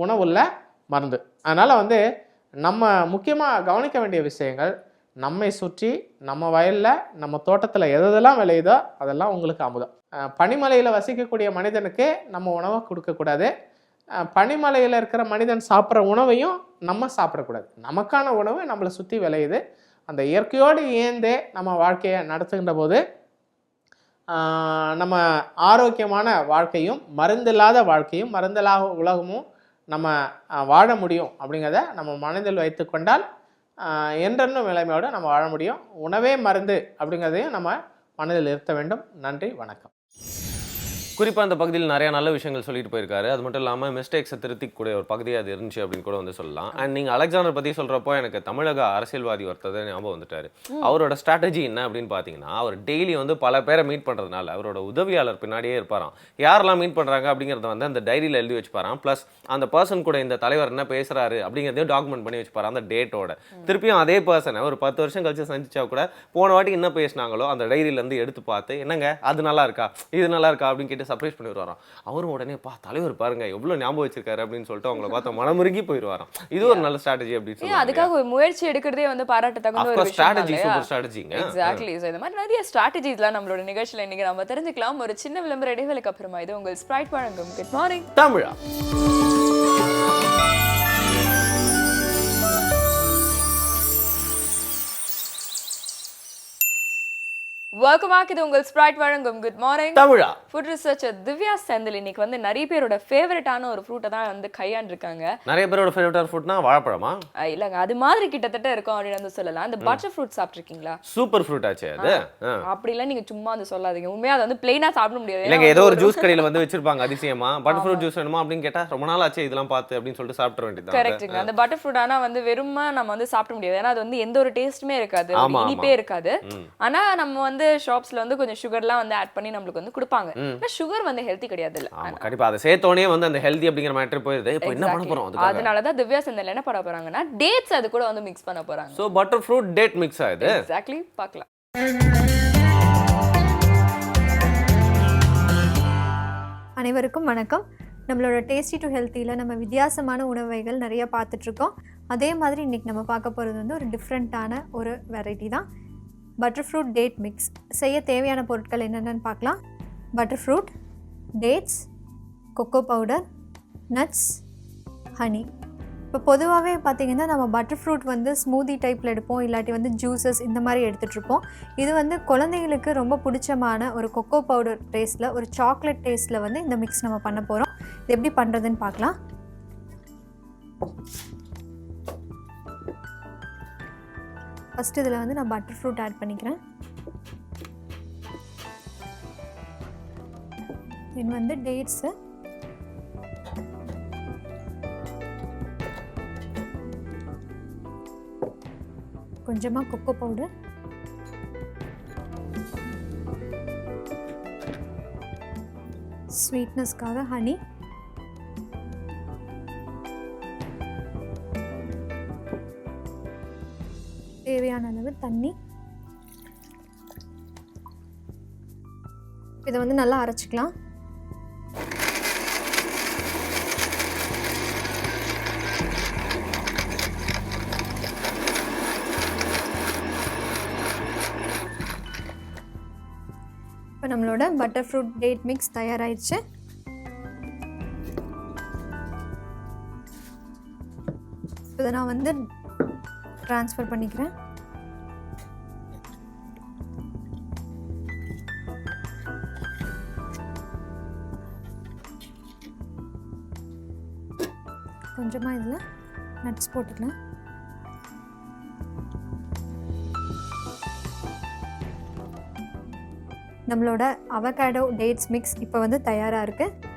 உணவுள்ள மருந்து. அதனால் வந்து நம்ம முக்கியமாக கவனிக்க வேண்டிய விஷயங்கள், நம்மை சுற்றி நம்ம வயலில் நம்ம தோட்டத்தில் எதெல்லாம் விளையுதோ அதெல்லாம் உங்களுக்கு அமுதம். பனிமலையில் வசிக்கக்கூடிய மனிதனுக்கு நம்ம உணவை கொடுக்கக்கூடாது, பனிமலையில் இருக்கிற மனிதன் சாப்பிட்ற உணவையும் நம்ம சாப்பிடக்கூடாது. நமக்கான உணவு நம்மளை சுற்றி விளையுது. அந்த இயற்கையோடு ஏந்தே நம்ம வாழ்க்கையை நடத்துகின்ற போது நம்ம ஆரோக்கியமான வாழ்க்கையும் மருந்தில்லாத வாழ்க்கையும் மருந்தில்லாத உலகமும் நம்ம வாழ முடியும் அப்படிங்கிறத நம்ம மனதில் வைத்து கொண்டால் என்றென்னும் நிலைமையோடு நம்ம வாழ முடியும். உணவே மருந்து அப்படிங்கிறதையும் நம்ம மனதில் இருத்த வேண்டும். நன்றி, வணக்கம். குறிப்பாக அந்த பகுதியில் நிறைய நல்ல விஷயங்கள் சொல்லிட்டு போயிருக்காரு. அது மட்டும் இல்லாமல் மிஸ்டேக்ஸை திருத்திக்கூடிய ஒரு பகுதியாக அது இருந்துச்சு அப்படின்னு கூட வந்து சொல்லலாம். அண்ட் நீங்கள் அலெக்சாண்டர் பற்றி சொல்கிறப்போ எனக்கு தமிழக அரசியல்வாதி ஒருத்தர் ஞாபகம் வந்துட்டார். அவரோட ஸ்ட்ராட்டஜி என்ன அப்படின்னு பார்த்தீங்கன்னா, அவர் டெய்லி வந்து பல பேரை மீட் பண்ணுறதுனால அவரோட உதவியாளர் பின்னாடியே இருப்பாராம். யாரெல்லாம் மீட் பண்ணுறாங்க அப்படிங்கிறத வந்து அந்த டைரியில் எழுதி வச்சுப்பாராம். ப்ளஸ் அந்த பர்சன் கூட இந்த தலைவர் என்ன பேசுகிறாரு அப்படிங்கிறதையும் டாக்குமெண்ட் பண்ணி வச்சுப்பாராம் அந்த டேட்டோட. திருப்பியும் அதே பர்சனை ஒரு 10 வருஷம் கழிச்சு சந்திச்சா கூட போன வாட்டி என்ன பேசினாங்களோ அந்த டைரியிலேருந்து எடுத்து பார்த்து, என்னங்க அது நல்லா இருக்கா, இது நல்லா இருக்கா அப்படின்னு கேட்டு பண்ணிட்டு சர்ப்ரைஸ் பண்ணி வருவாராம். அவரும் உடனே தலைவர் பாருங்க எவ்வளவு ஞாபகம் வச்சிருக்காரு அப்படின்னு சொல்லிட்டு அவங்கள பார்த்தா மனமுருகி போயிடுவாராம். இது ஒரு நல்ல ஸ்ட்ராட்டஜி அப்படின்னு சொல்லுவாங்க. அதுக்காக ஒரு முயற்சி எடுக்கிறதே வந்து பாராட்டத்தகுந்த ஒரு விஷயம். ஸ்ட்ராட்டஜி, சூப்பர் ஸ்ட்ராட்டஜிங்க. எக்ஸாக்ட்லி. சோ இந்த மாதிரி நிறைய ஸ்ட்ராட்டஜிஸ்லாம் நம்மளோட நிகழ்ச்சியில இன்னைக்கு நம்ம தெரிஞ்சுக்கலாம். ஒரு சின்ன விளம்பர இடைவேளைக்கு அப்புறமா இது உங்கள் ஸ்ப்ரைட் வழங்கும் குட் மார்னிங் தமிழா. Welcome back. இது உங்கள் ஸ்ப்ரைட் வழங்கும் குட் மார்னிங் தமிழா. ஃபுட் ரிசர்ச்சர் திவ்யா செந்தில் இன்னைக்கு வந்து நிறைய பேரோட ஃபேவரட்டான ஒரு ஃப்ரூட்டை தான் வந்து கையாண்டிருக்காங்க. நிறைய பேரோட ஃபேவரட்டான ஃப்ரூட்னா வாழைப்பழமா? இல்லங்க, அது மாதிரி கிட்டத்தட்ட இருக்கும் அப்படின்னு வந்து சொல்லலாம். அந்த பட்டர் ஃப்ரூட் சாப்பிட்டிருக்கீங்களா? சூப்பர் ஃப்ரூட் ஆச்சே அது. அப்படிலாம் நீங்க சும்மா வந்து சொல்லாதீங்க. உண்மையா அது வந்து பிளைனா சாப்பிட முடியாது. இல்லங்க, ஏதோ ஒரு ஜூஸ் கடையில வந்து வச்சிருப்பாங்க அதிசயமா பட்டர் ஃப்ரூட் ஜூஸ் வேணுமா அப்படின்னு கேட்டா ரொம்ப நாள் ஆச்சு இதெல்லாம் பார்த்து அப்படின்னு சொல்லிட்டு சாப்பிட வேண்டியது. கரெக்ட்டுங்க. அந்த பட்டர் ஃப்ரூட் ஆனா வந்து வெறுமா நம்ம வந்து சாப்பிட முடியாது. ஏன்னா அது வந்து எந்த ஒரு டேஸ்ட்டுமே இருக்காது, இனிப்பே இருக்காது. ஆனா நம்ம வந்து ஷாப்ஸ்ல வந்து கொஞ்சம் சுகர்லாம் வந்து ஆட் பண்ணி நமக்கு வந்து கொடுப்பாங்க. ஆனா சுகர் வந்து ஹெல்தி கிடையாது இல்ல. கண்டிப்பா அதை சேர்த்தோனே வந்து அந்த ஹெல்தி அப்படிங்கிற மேட்டர் போயிருது. இப்போ என்ன பண்ண போறோம் அதுக்கு? அதனால தான் திவ்யா செந்தில் என்ன பண்ண போறாங்கன்னா டேட்ஸ் அது கூட வந்து மிக்ஸ் பண்ண போறாங்க. So butter fruit date mix ஆகுது. எக்ஸாக்ட்லி, பார்க்கலாம். அனைவருக்கும் வணக்கம். நம்மளோட டேஸ்டி டு ஹெல்த்தியில் நம்ம வித்தியாசமான உணவுகள் நிறைய பார்த்துட்ருக்கோம். அதே மாதிரி இன்றைக்கி நம்ம பார்க்க போகிறது வந்து ஒரு டிஃப்ரெண்ட்டான ஒரு வெரைட்டி தான், பட்டர் ஃப்ரூட் டேட் மிக்ஸ். செய்ய தேவையான பொருட்கள் என்னென்னு பார்க்கலாம். Butter fruit, dates, cocoa powder, nuts, honey. இப்போ பொதுவாகவே பார்த்திங்கன்னா நம்ம பட்டர் ஃப்ரூட் வந்து ஸ்மூதி டைப்பில் எடுப்போம், இல்லாட்டி வந்து ஜூஸஸ் இந்த மாதிரி எடுத்துகிட்ருப்போம். இது வந்து குழந்தைங்களுக்கு ரொம்ப பிடிச்சமான ஒரு கொக்கோ பவுடர் டேஸ்ட்டில், ஒரு சாக்லேட் டேஸ்ட்டில் வந்து இந்த மிக்ஸ் நம்ம பண்ண போகிறோம். இது எப்படி பண்ணுறதுன்னு பார்க்கலாம். ஃபஸ்ட்டு இதில் வந்து நான் பட்டர் ஃப்ரூட் ஆட் பண்ணிக்கிறேன். தென் வந்து டேட்ஸு, கொஞ்சமாக கொக்கோ பவுடர், ஸ்வீட்னஸ்க்காக ஹனி, தேவையான அளவு தண்ணி. இதை வந்து நல்லா அரைச்சிக்கலாம். இப்போ நம்மளோட பட்டர் ஃப்ரூட் டேட் மிக்ஸ் தயாராகிடுச்சு. இதை நான் வந்து ட்ரான்ஸ்ஃபர் பண்ணிக்கிறேன். கொஞ்சமாக இதில் நட்ஸ் போட்டுக்கலாம். நம்மளோட அவகாடோ டேட்ஸ் மிக்ஸ் இப்போ வந்து தயாராக இருக்குது.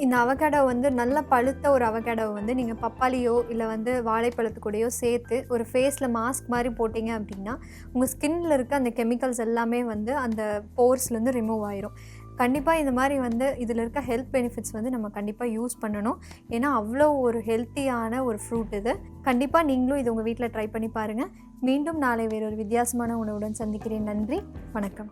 இந்த அவகாடோ வந்து நல்ல பழுத்த ஒரு அவகாடோவை வந்து நீங்கள் பப்பாளியோ இல்லை வந்து வாழைப்பழத்து கூடயோ சேர்த்து ஒரு ஃபேஸில் மாஸ்க் மாதிரி போட்டிங்க அப்படின்னா உங்கள் ஸ்கின்னில் இருக்க அந்த கெமிக்கல்ஸ் எல்லாமே வந்து அந்த போர்ஸ்லேருந்து ரிமூவ் ஆயிரும். கண்டிப்பாக இந்த மாதிரி வந்து இதில் இருக்க ஹெல்த் பெனிஃபிட்ஸ் வந்து நம்ம கண்டிப்பாக யூஸ் பண்ணணும். ஏன்னா அவ்வளோ ஒரு ஹெல்த்தியான ஒரு ஃப்ரூட் இது. கண்டிப்பாக நீங்களும் இது உங்கள் வீட்டில் ட்ரை பண்ணி பாருங்கள். மீண்டும் நாளை வேறொரு வித்தியாசமான உணவுடன் சந்திக்கிறேன். நன்றி, வணக்கம்.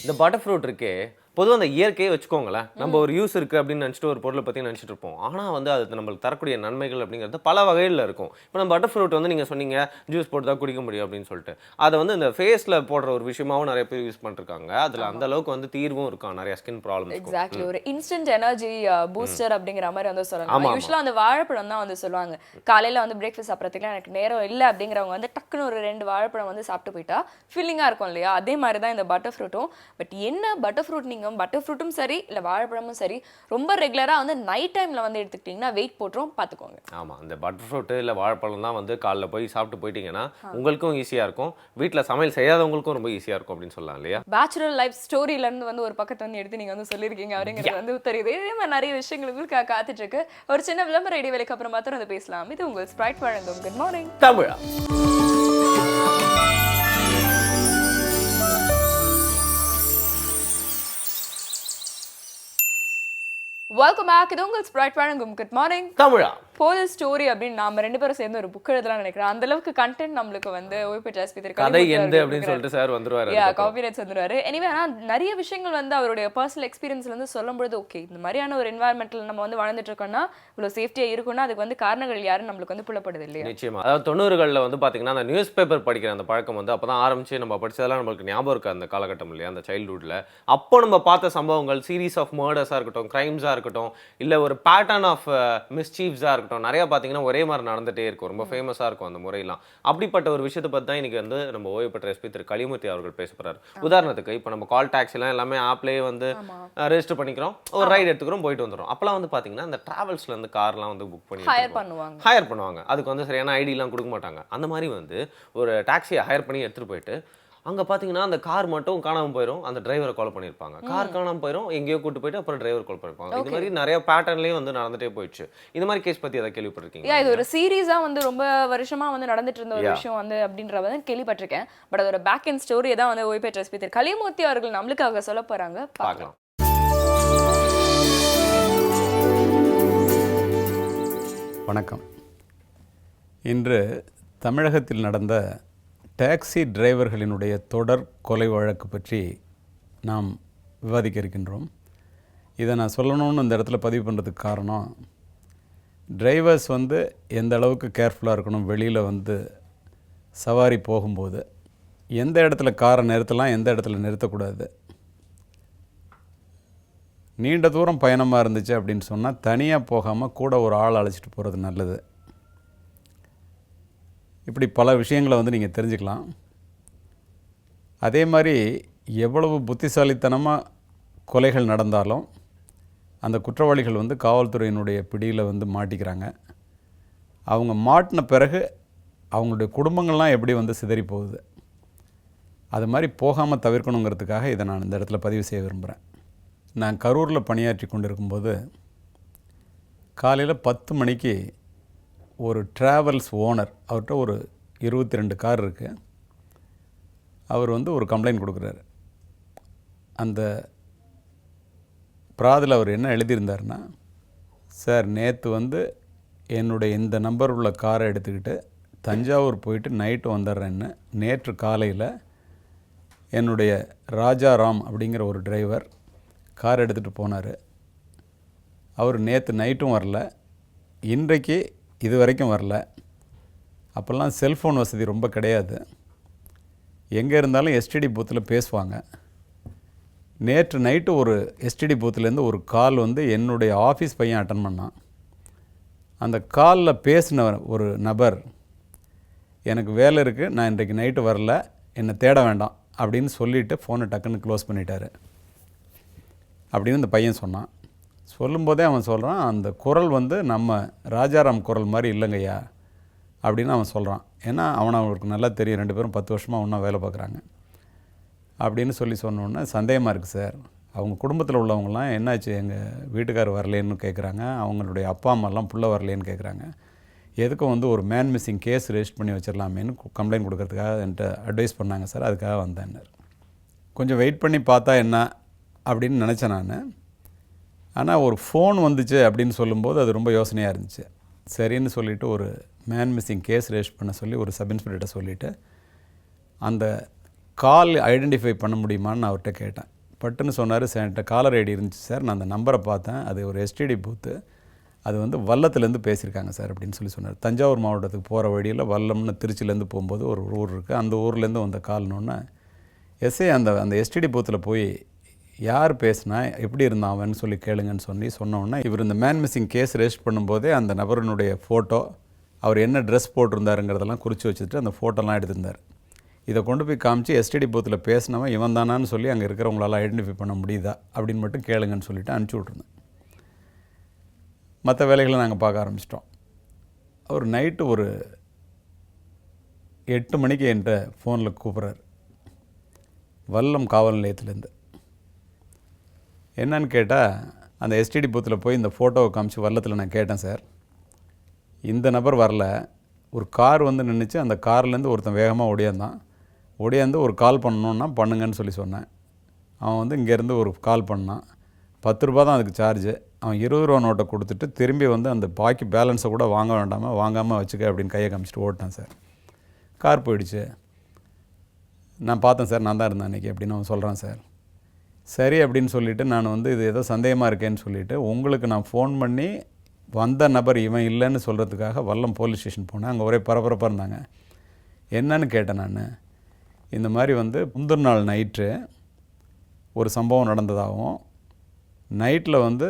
இந்த பட்டர் ஃப்ரூட் இருக்கே, பொதுவாக அந்த இயற்கையை வச்சுக்கோங்களேன், நம்ம ஒரு யூஸ் இருக்குது அப்படின்னு நினச்சிட்டு ஒரு பொருளை பற்றி நினச்சிட்டு இருப்போம். ஆனால் வந்து அது நம்மளுக்கு தரக்கூடிய நன்மைகள் அப்படிங்கிறது பல வகையில் இருக்கும். இப்போ நம்ம பட்டர் ஃப்ரூட் வந்து நீங்கள் சொன்னீங்க ஜூஸ் போட்டு தான் குடிக்க முடியும் அப்படின்னு சொல்லிட்டு, அதை வந்து இந்த ஃபேஸில் போடுற ஒரு விஷயமாவும் நிறைய பேர் யூஸ் பண்ணிருக்காங்க. அதில் அந்த அளவுக்கு வந்து தீர்வும் இருக்கும் நிறைய ஸ்கின் ப்ராப்ளம். எக்ஸாக்ட்லி, ஒரு இன்ஸ்டன்ட் எனர்ஜி பூஸ்டர் அப்படிங்கிற மாதிரி வந்து சொல்லலாம். யூஸ்வலாக அந்த வாழைப்பழம் தான் வந்து சொல்லுவாங்க, காலையில் வந்து பிரேக்ஃபாஸ்ட் சாப்பிட்றதுக்குலாம் எனக்கு நேரம் இல்லை அப்படிங்கிறவங்க வந்து டக்குன்னு ஒரு 2 வாழைப்பழம் வந்து சாப்பிட்டு போயிட்டா ஃபீலிங்காக இருக்கும் இல்லையா? அதே மாதிரி தான் இந்த பட்டர் ஃப்ரூட்டும். பட் என்ன பட்டர் ஃப்ரூட், நீங்கள் பட்டர் ஃப்ரூட்டும் சரி இல்லை வாழைப்பழமும் சரி ரொம்ப ரெகுலராக வந்து நைட் டைமில் வந்து எடுத்துக்கிட்டிங்கன்னா வெயிட் போட்டுரும், பார்த்துக்கோங்க. ஆமாம், இந்த பட்டர் ஃப்ரூட்டு இல்லை வாழைப்பழம் தான் வந்து காலைல போய் சாப்பிட்டு போயிட்டீங்கன்னா உங்களுக்கும் ஈஸியாக இருக்கும், வீட்டில் சமையல் செய்யாதவங்களுக்கும் ரொம்ப ஈஸியாக இருக்கும் அப்படின்னு சொல்லலாம் இல்லையா? பேச்சுலர் லைஃப் ஸ்டோரியிலேருந்து வந்து ஒரு பக்கத்தை வந்து எடுத்து நீங்கள் வந்து சொல்லியிருக்கீங்க அப்படிங்கிறது வந்து தெரியுது. இதே மாதிரி நிறைய விஷயங்களுக்கு காத்துட்டு இருக்கு. ஒரு சின்ன விளம்பர இடைவேளைக்கு அப்புறம் மாத்திரம் வந்து பேசலாம். இது உங்கள் ஸ்ப்ரைட் வழங்கும் குட் மார்னிங் தமிழா. Welcome back. இது உங்கள் ஸ்ப்ரைட் வழங்கும் குட் மார்னிங் தமிழா. போலீஸ் ஸ்டோரி அப்படின்னு நாம 2 பேரும் சேர்ந்து ஒரு புக் எழுதலாம் நினைக்கிறேன். அந்த அளவுக்கு கண்டென்ட் நம்மளுக்கு வந்து ஓய்வு ஜாஸ்தி கதை எந்த அப்படின்னு சொல்லிட்டு சார் வந்துருவாரு. காப்பிரைட்ஸ் வந்துருவாரு. எனிவே ஆனா நிறைய விஷயங்கள் வந்து அவருடைய பர்சனல் எக்ஸ்பீரியன்ஸ்ல இருந்து சொல்லும்போது ஓகே இந்த மாதிரியான ஒரு என்வாயர்மெண்ட்ல நம்ம வந்து வாழ்ந்துட்டு இருக்கோம்னா இவ்வளவு சேஃப்டியா இருக்கும்னா அதுக்கு வந்து காரணங்கள் யாருன்னு நம்மளுக்கு வந்து புலப்படுது இல்லையா? நிச்சயமா. அதாவது 90களில் வந்து பாத்தீங்கன்னா அந்த நியூஸ் பேப்பர் படிக்கிற அந்த பழக்கம் வந்து அப்பதான் ஆரம்பிச்சு நம்ம படிச்சதெல்லாம் நம்மளுக்கு ஞாபகம் இருக்கு அந்த காலகட்டம் இல்லையா, அந்த சைல்ட்ஹுட்ல. அப்போ நம்ம பார்த்த சம்பவங்கள் சீரீஸ் ஆஃப் மர்டர்ஸா இருக்கட்டும், கிரைம்ஸா இருக்கட்டும், இல்ல ஒரு பேட்டர்ன் ஆஃப் மிஸ்சீவ்ஸா இருக்கட்டும், நிறைய பாத்தீங்கன்னா ஒரே மாதிரி நடந்துட்டே இருக்கும். ரொம்ப ஃபேமஸா இருக்கும் அந்த முறையெல்லாம். அப்படிப்பட்ட ஒரு விஷயத்தை பத்தி தான் இன்னைக்கு வந்து நம்ம ஓய்வு பெற்ற எஸ்பி திரு கலிமூர்த்தி அவர்கள் பேச போறாரு. உதாரணத்துக்கு இப்போ நம்ம கால் டாக்ஸி எல்லாம் எல்லாமே ஆப்லயே வந்து ரெஜிஸ்டர் பண்ணிக்கிறோம், ஒரு ரைடு எடுத்துக்கிறோம், போயிட்டு வந்துடும். அப்பெல்லாம் வந்து பாத்தீங்கன்னா அந்த டிராவல்ஸ்ல இருந்து கார்லாம் வந்து புக் பண்ணி ஹையர் பண்ணுவாங்க. அதுக்கு வந்து சரியான ஐடிலாம் கொடுக்க மாட்டாங்க. அந்த மாதிரி வந்து ஒரு டாக்ஸியை ஹையர் பண்ணி எடுத்துட்டு போயிட்டு அங்கே பார்த்தீங்கன்னா அந்த கார் மட்டும் காணாமல் போயிடும், அந்த டிரைவரை கால் பண்ணியிருப்பாங்க. கார் காணாமல் போயிடும், எங்கேயோ கூட்டு போயிட்டு அப்புறம் டிரைவர் கால் பண்ணிருப்பாங்க. இந்த மாதிரி நிறைய பேட்டர்ன்லேயும் வந்து நடந்துட்டே போயிடுச்சு. இந்த மாதிரி கேஸ் பற்றி எதாவது கேள்விப்பட்டிருக்கீங்க? இது ஒரு சீரீஸா வந்து ரொம்ப வருஷமா வந்து நடந்துட்டு இருந்த ஒரு விஷயம் வந்து அப்படின்ற வந்து கேள்விப்பட்டிருக்கேன். பட் அதோட பேக் அண்ட் ஸ்டோரி தான் வந்து ஓய்வு பெற்ற எஸ்பி திரு கலிமூர்த்தி அவர்கள் நம்மளுக்காக சொல்ல போறாங்க. பார்க்கலாம். வணக்கம். இன்று தமிழகத்தில் நடந்த டாக்ஸி டிரைவர்களினுடைய தொடர் கொலை வழக்கு பற்றி நாம் விவாதிக்க இருக்கின்றோம். இதை நான் சொல்லணும்னு இந்த இடத்துல பதிவு பண்ணுறதுக்கு காரணம், டிரைவர்ஸ் வந்து எந்த அளவுக்கு கேர்ஃபுல்லாக இருக்கணும், வெளியில் வந்து சவாரி போகும்போது எந்த இடத்துல காரை நிறுத்தலாம், எந்த இடத்துல நிறுத்தக்கூடாது. நீண்ட தூரம் பயணமாக இருந்துச்சு அப்படின்னு சொன்னால் தனியாக போகாமல் கூட ஒரு ஆள் அழைச்சிட்டு போகிறது நல்லது. இப்படி பல விஷயங்களை வந்து நீங்கள் தெரிஞ்சுக்கலாம். அதே மாதிரி எவ்வளவு புத்திசாலித்தனமாக கொலைகள் நடந்தாலும் அந்த குற்றவாளிகள் வந்து காவல்துறையினுடைய பிடியில் வந்து மாட்டிக்கிறாங்க. அவங்க மாட்டின பிறகு அவங்களுடைய குடும்பங்கள்லாம் எப்படி வந்து சிதறி போகுது. அது மாதிரி போகாமல் தவிர்க்கணுங்கிறதுக்காக இதை நான் இந்த இடத்துல பதிவு செய்ய விரும்புகிறேன். நான் கரூரில் பணியாற்றி கொண்டு இருக்கும்போது காலையில் 10 மணிக்கு ஒரு ட்ராவல்ஸ் ஓனர், அவர்கிட்ட ஒரு 22 கார் இருக்குது, அவர் வந்து ஒரு கம்ப்ளைண்ட் கொடுக்குறாரு. அந்த பிராதில் அவர் என்ன எழுதியிருந்தார்னா, சார் நேற்று வந்து என்னுடைய இந்த நம்பர் உள்ள காரை எடுத்துக்கிட்டு தஞ்சாவூர் போயிட்டு நைட்டு வந்துடுறேன்னு நேற்று காலையில் என்னுடைய ராஜாராம் அப்படிங்கிற ஒரு டிரைவர் கார் எடுத்துகிட்டு போனார். அவர் நேற்று நைட்டும் வரல, இன்றைக்கு இது வரைக்கும் வரல. அப்போல்லாம் செல்ஃபோன் வசதி ரொம்ப கிடையாது, எங்கே இருந்தாலும் எஸ்டிடி பூத்தில் பேசுவாங்க. நேற்று நைட்டு ஒரு எஸ்டிடி பூத்துலேருந்து ஒரு கால் வந்து என்னுடைய ஆஃபீஸ் பையன் அட்டன் பண்ணான். அந்த காலில் பேசின ஒரு நபர், எனக்கு வேலை இருக்குது, நான் இன்றைக்கு நைட்டு வரல, என்னை தேட வேண்டாம் அப்படின்னு சொல்லிவிட்டு ஃபோனை டக்குன்னு க்ளோஸ் பண்ணிட்டாரு அப்படின்னு இந்த பையன் சொன்னான். சொல்லும்போதே அவன் சொல்கிறான், அந்த குரல் வந்து நம்ம ராஜாராம் குரல் மாதிரி இல்லைங்கய்யா அப்படின்னு அவன் சொல்கிறான். ஏன்னா அவனுக்கு நல்லா தெரியும், 2 பேரும் 10 வருஷமாக ஒன்றா வேலை பார்க்குறாங்க அப்படின்னு சொன்னோன்னே சந்தேகமாக இருக்குது சார். அவங்க குடும்பத்தில் உள்ளவங்களாம் என்னாச்சு, எங்கள் வீட்டுக்கார் வரலேன்னு கேட்குறாங்க, அவங்களுடைய அப்பா அம்மாலாம் புள்ள வரலேன்னு கேட்குறாங்க. எதுக்கும் வந்து ஒரு மேன் மிஸ்ஸிங் கேஸ் ரெஜிஸ்டர் பண்ணி வச்சிடலாமேன்னு கம்ப்ளைண்ட் கொடுக்கறதுக்காக என்கிட்ட அட்வைஸ் பண்ணாங்க சார், அதுக்காக வந்தேன்னார். கொஞ்சம் வெயிட் பண்ணி பார்த்தா என்ன அப்படின்னு நினச்சேன் நான். ஆனால் ஒரு ஃபோன் வந்துச்சு அப்படின்னு சொல்லும்போது அது ரொம்ப யோசனையாக இருந்துச்சு. சரின்னு சொல்லிவிட்டு ஒரு மேன் மிஸ்ஸிங் கேஸ் ரெஜிஸ்டர் பண்ண சொல்லி ஒரு சப் இன்ஸ்பெக்டர்கிட்ட சொல்லிவிட்டு அந்த கால் ஐடென்டிஃபை பண்ண முடியுமான்னு நான் அவர்கிட்ட கேட்டேன். பட்டுன்னு சொன்னார், சார் என்கிட்ட காலர் ஐடி இருந்துச்சு சார், நான் அந்த நம்பரை பார்த்தேன், அது ஒரு எஸ்டிடி பூத்து, அது வந்து வல்லத்துலேருந்து பேசியிருக்காங்க சார் அப்படின்னு சொன்னார். தஞ்சாவூர் மாவட்டத்துக்கு போகிற வழியில் வல்லம்னு திருச்சியிலேருந்து போகும்போது ஒரு ஊர் இருக்குது, அந்த ஊர்லேருந்து வந்த கால்னோடனே எஸ்ஐ அந்த எஸ்டிடி பூத்தில் போய் யார் பேசினா எப்படி இருந்தான் அவன்னு சொல்லி கேளுங்கன்னு சொன்னோன்னே இவர் இந்த மேன் மிஸ்ஸிங் கேஸ் ரெஜிஸ்டர் பண்ணும்போதே அந்த நபரினுடைய ஃபோட்டோ, அவர் என்ன ட்ரெஸ் போட்டிருந்தாருங்கிறதெல்லாம் குறித்து வச்சுட்டு அந்த ஃபோட்டோலாம் எடுத்திருந்தார். இதை கொண்டு போய் காமிச்சு எஸ்டிடி பூத்தில் பேசினவன் இவன் தானான்னு சொல்லி அங்கே இருக்கிறவங்களால ஐடென்டிஃபை பண்ண முடியுதா அப்படின்னு மட்டும் கேளுங்கன்னு சொல்லிவிட்டு அனுப்பிச்சி விட்ருந்தேன். மற்ற வேலைகளை நாங்கள் பார்க்க ஆரம்பிச்சிட்டோம். அவர் நைட்டு ஒரு 8 மணிக்கு என்கிட்ட ஃபோனில் கூப்பிட்றாரு, வல்லம் காவல் நிலையத்துலேருந்து. என்னன்னு கேட்டால், அந்த எஸ்டிடி பூத்தில் போய் இந்த ஃபோட்டோவை காமிச்சு வல்லத்தில் நான் கேட்டேன் சார், இந்த நபர் வரல, ஒரு கார் வந்து நின்றுச்சு, அந்த கார்லேருந்து ஒருத்தன் வேகமாக ஓடியாந்து ஒரு கால் பண்ணணுன்னா பண்ணுங்கன்னு சொன்னேன். அவன் வந்து இங்கேருந்து ஒரு கால் பண்ணான், 10 ரூபா தான் அதுக்கு சார்ஜு, அவன் 20 ரூபா நோட்டை கொடுத்துட்டு திரும்பி வந்து அந்த பாக்கி பேலன்ஸை கூட வாங்க வேண்டாமா, வாங்காமல் வச்சுக்க அப்படின்னு கையை காமிச்சிட்டு ஓட்டான் சார். கார் போயிடுச்சு. நான் பார்த்தேன் சார், நான் தான் இருந்தேன் அன்றைக்கி அப்படின்னு அவன் சொல்கிறான் சார். சரி அப்படின்னு சொல்லிவிட்டு நான் வந்து இது ஏதோ சந்தேகமாக இருக்கேன்னு சொல்லிவிட்டு உங்களுக்கு நான் ஃபோன் பண்ணி வந்த நபர் இவன் இல்லைன்னு சொல்கிறதுக்காக வல்லம் போலீஸ் ஸ்டேஷன் போனேன். அங்கே ஒரே பரபரப்பாக இருந்தாங்க. என்னன்னு கேட்டேன் நான். இந்த மாதிரி வந்து முந்தின நாள் நைட்டு ஒரு சம்பவம் நடந்ததாகவும், நைட்டில் வந்து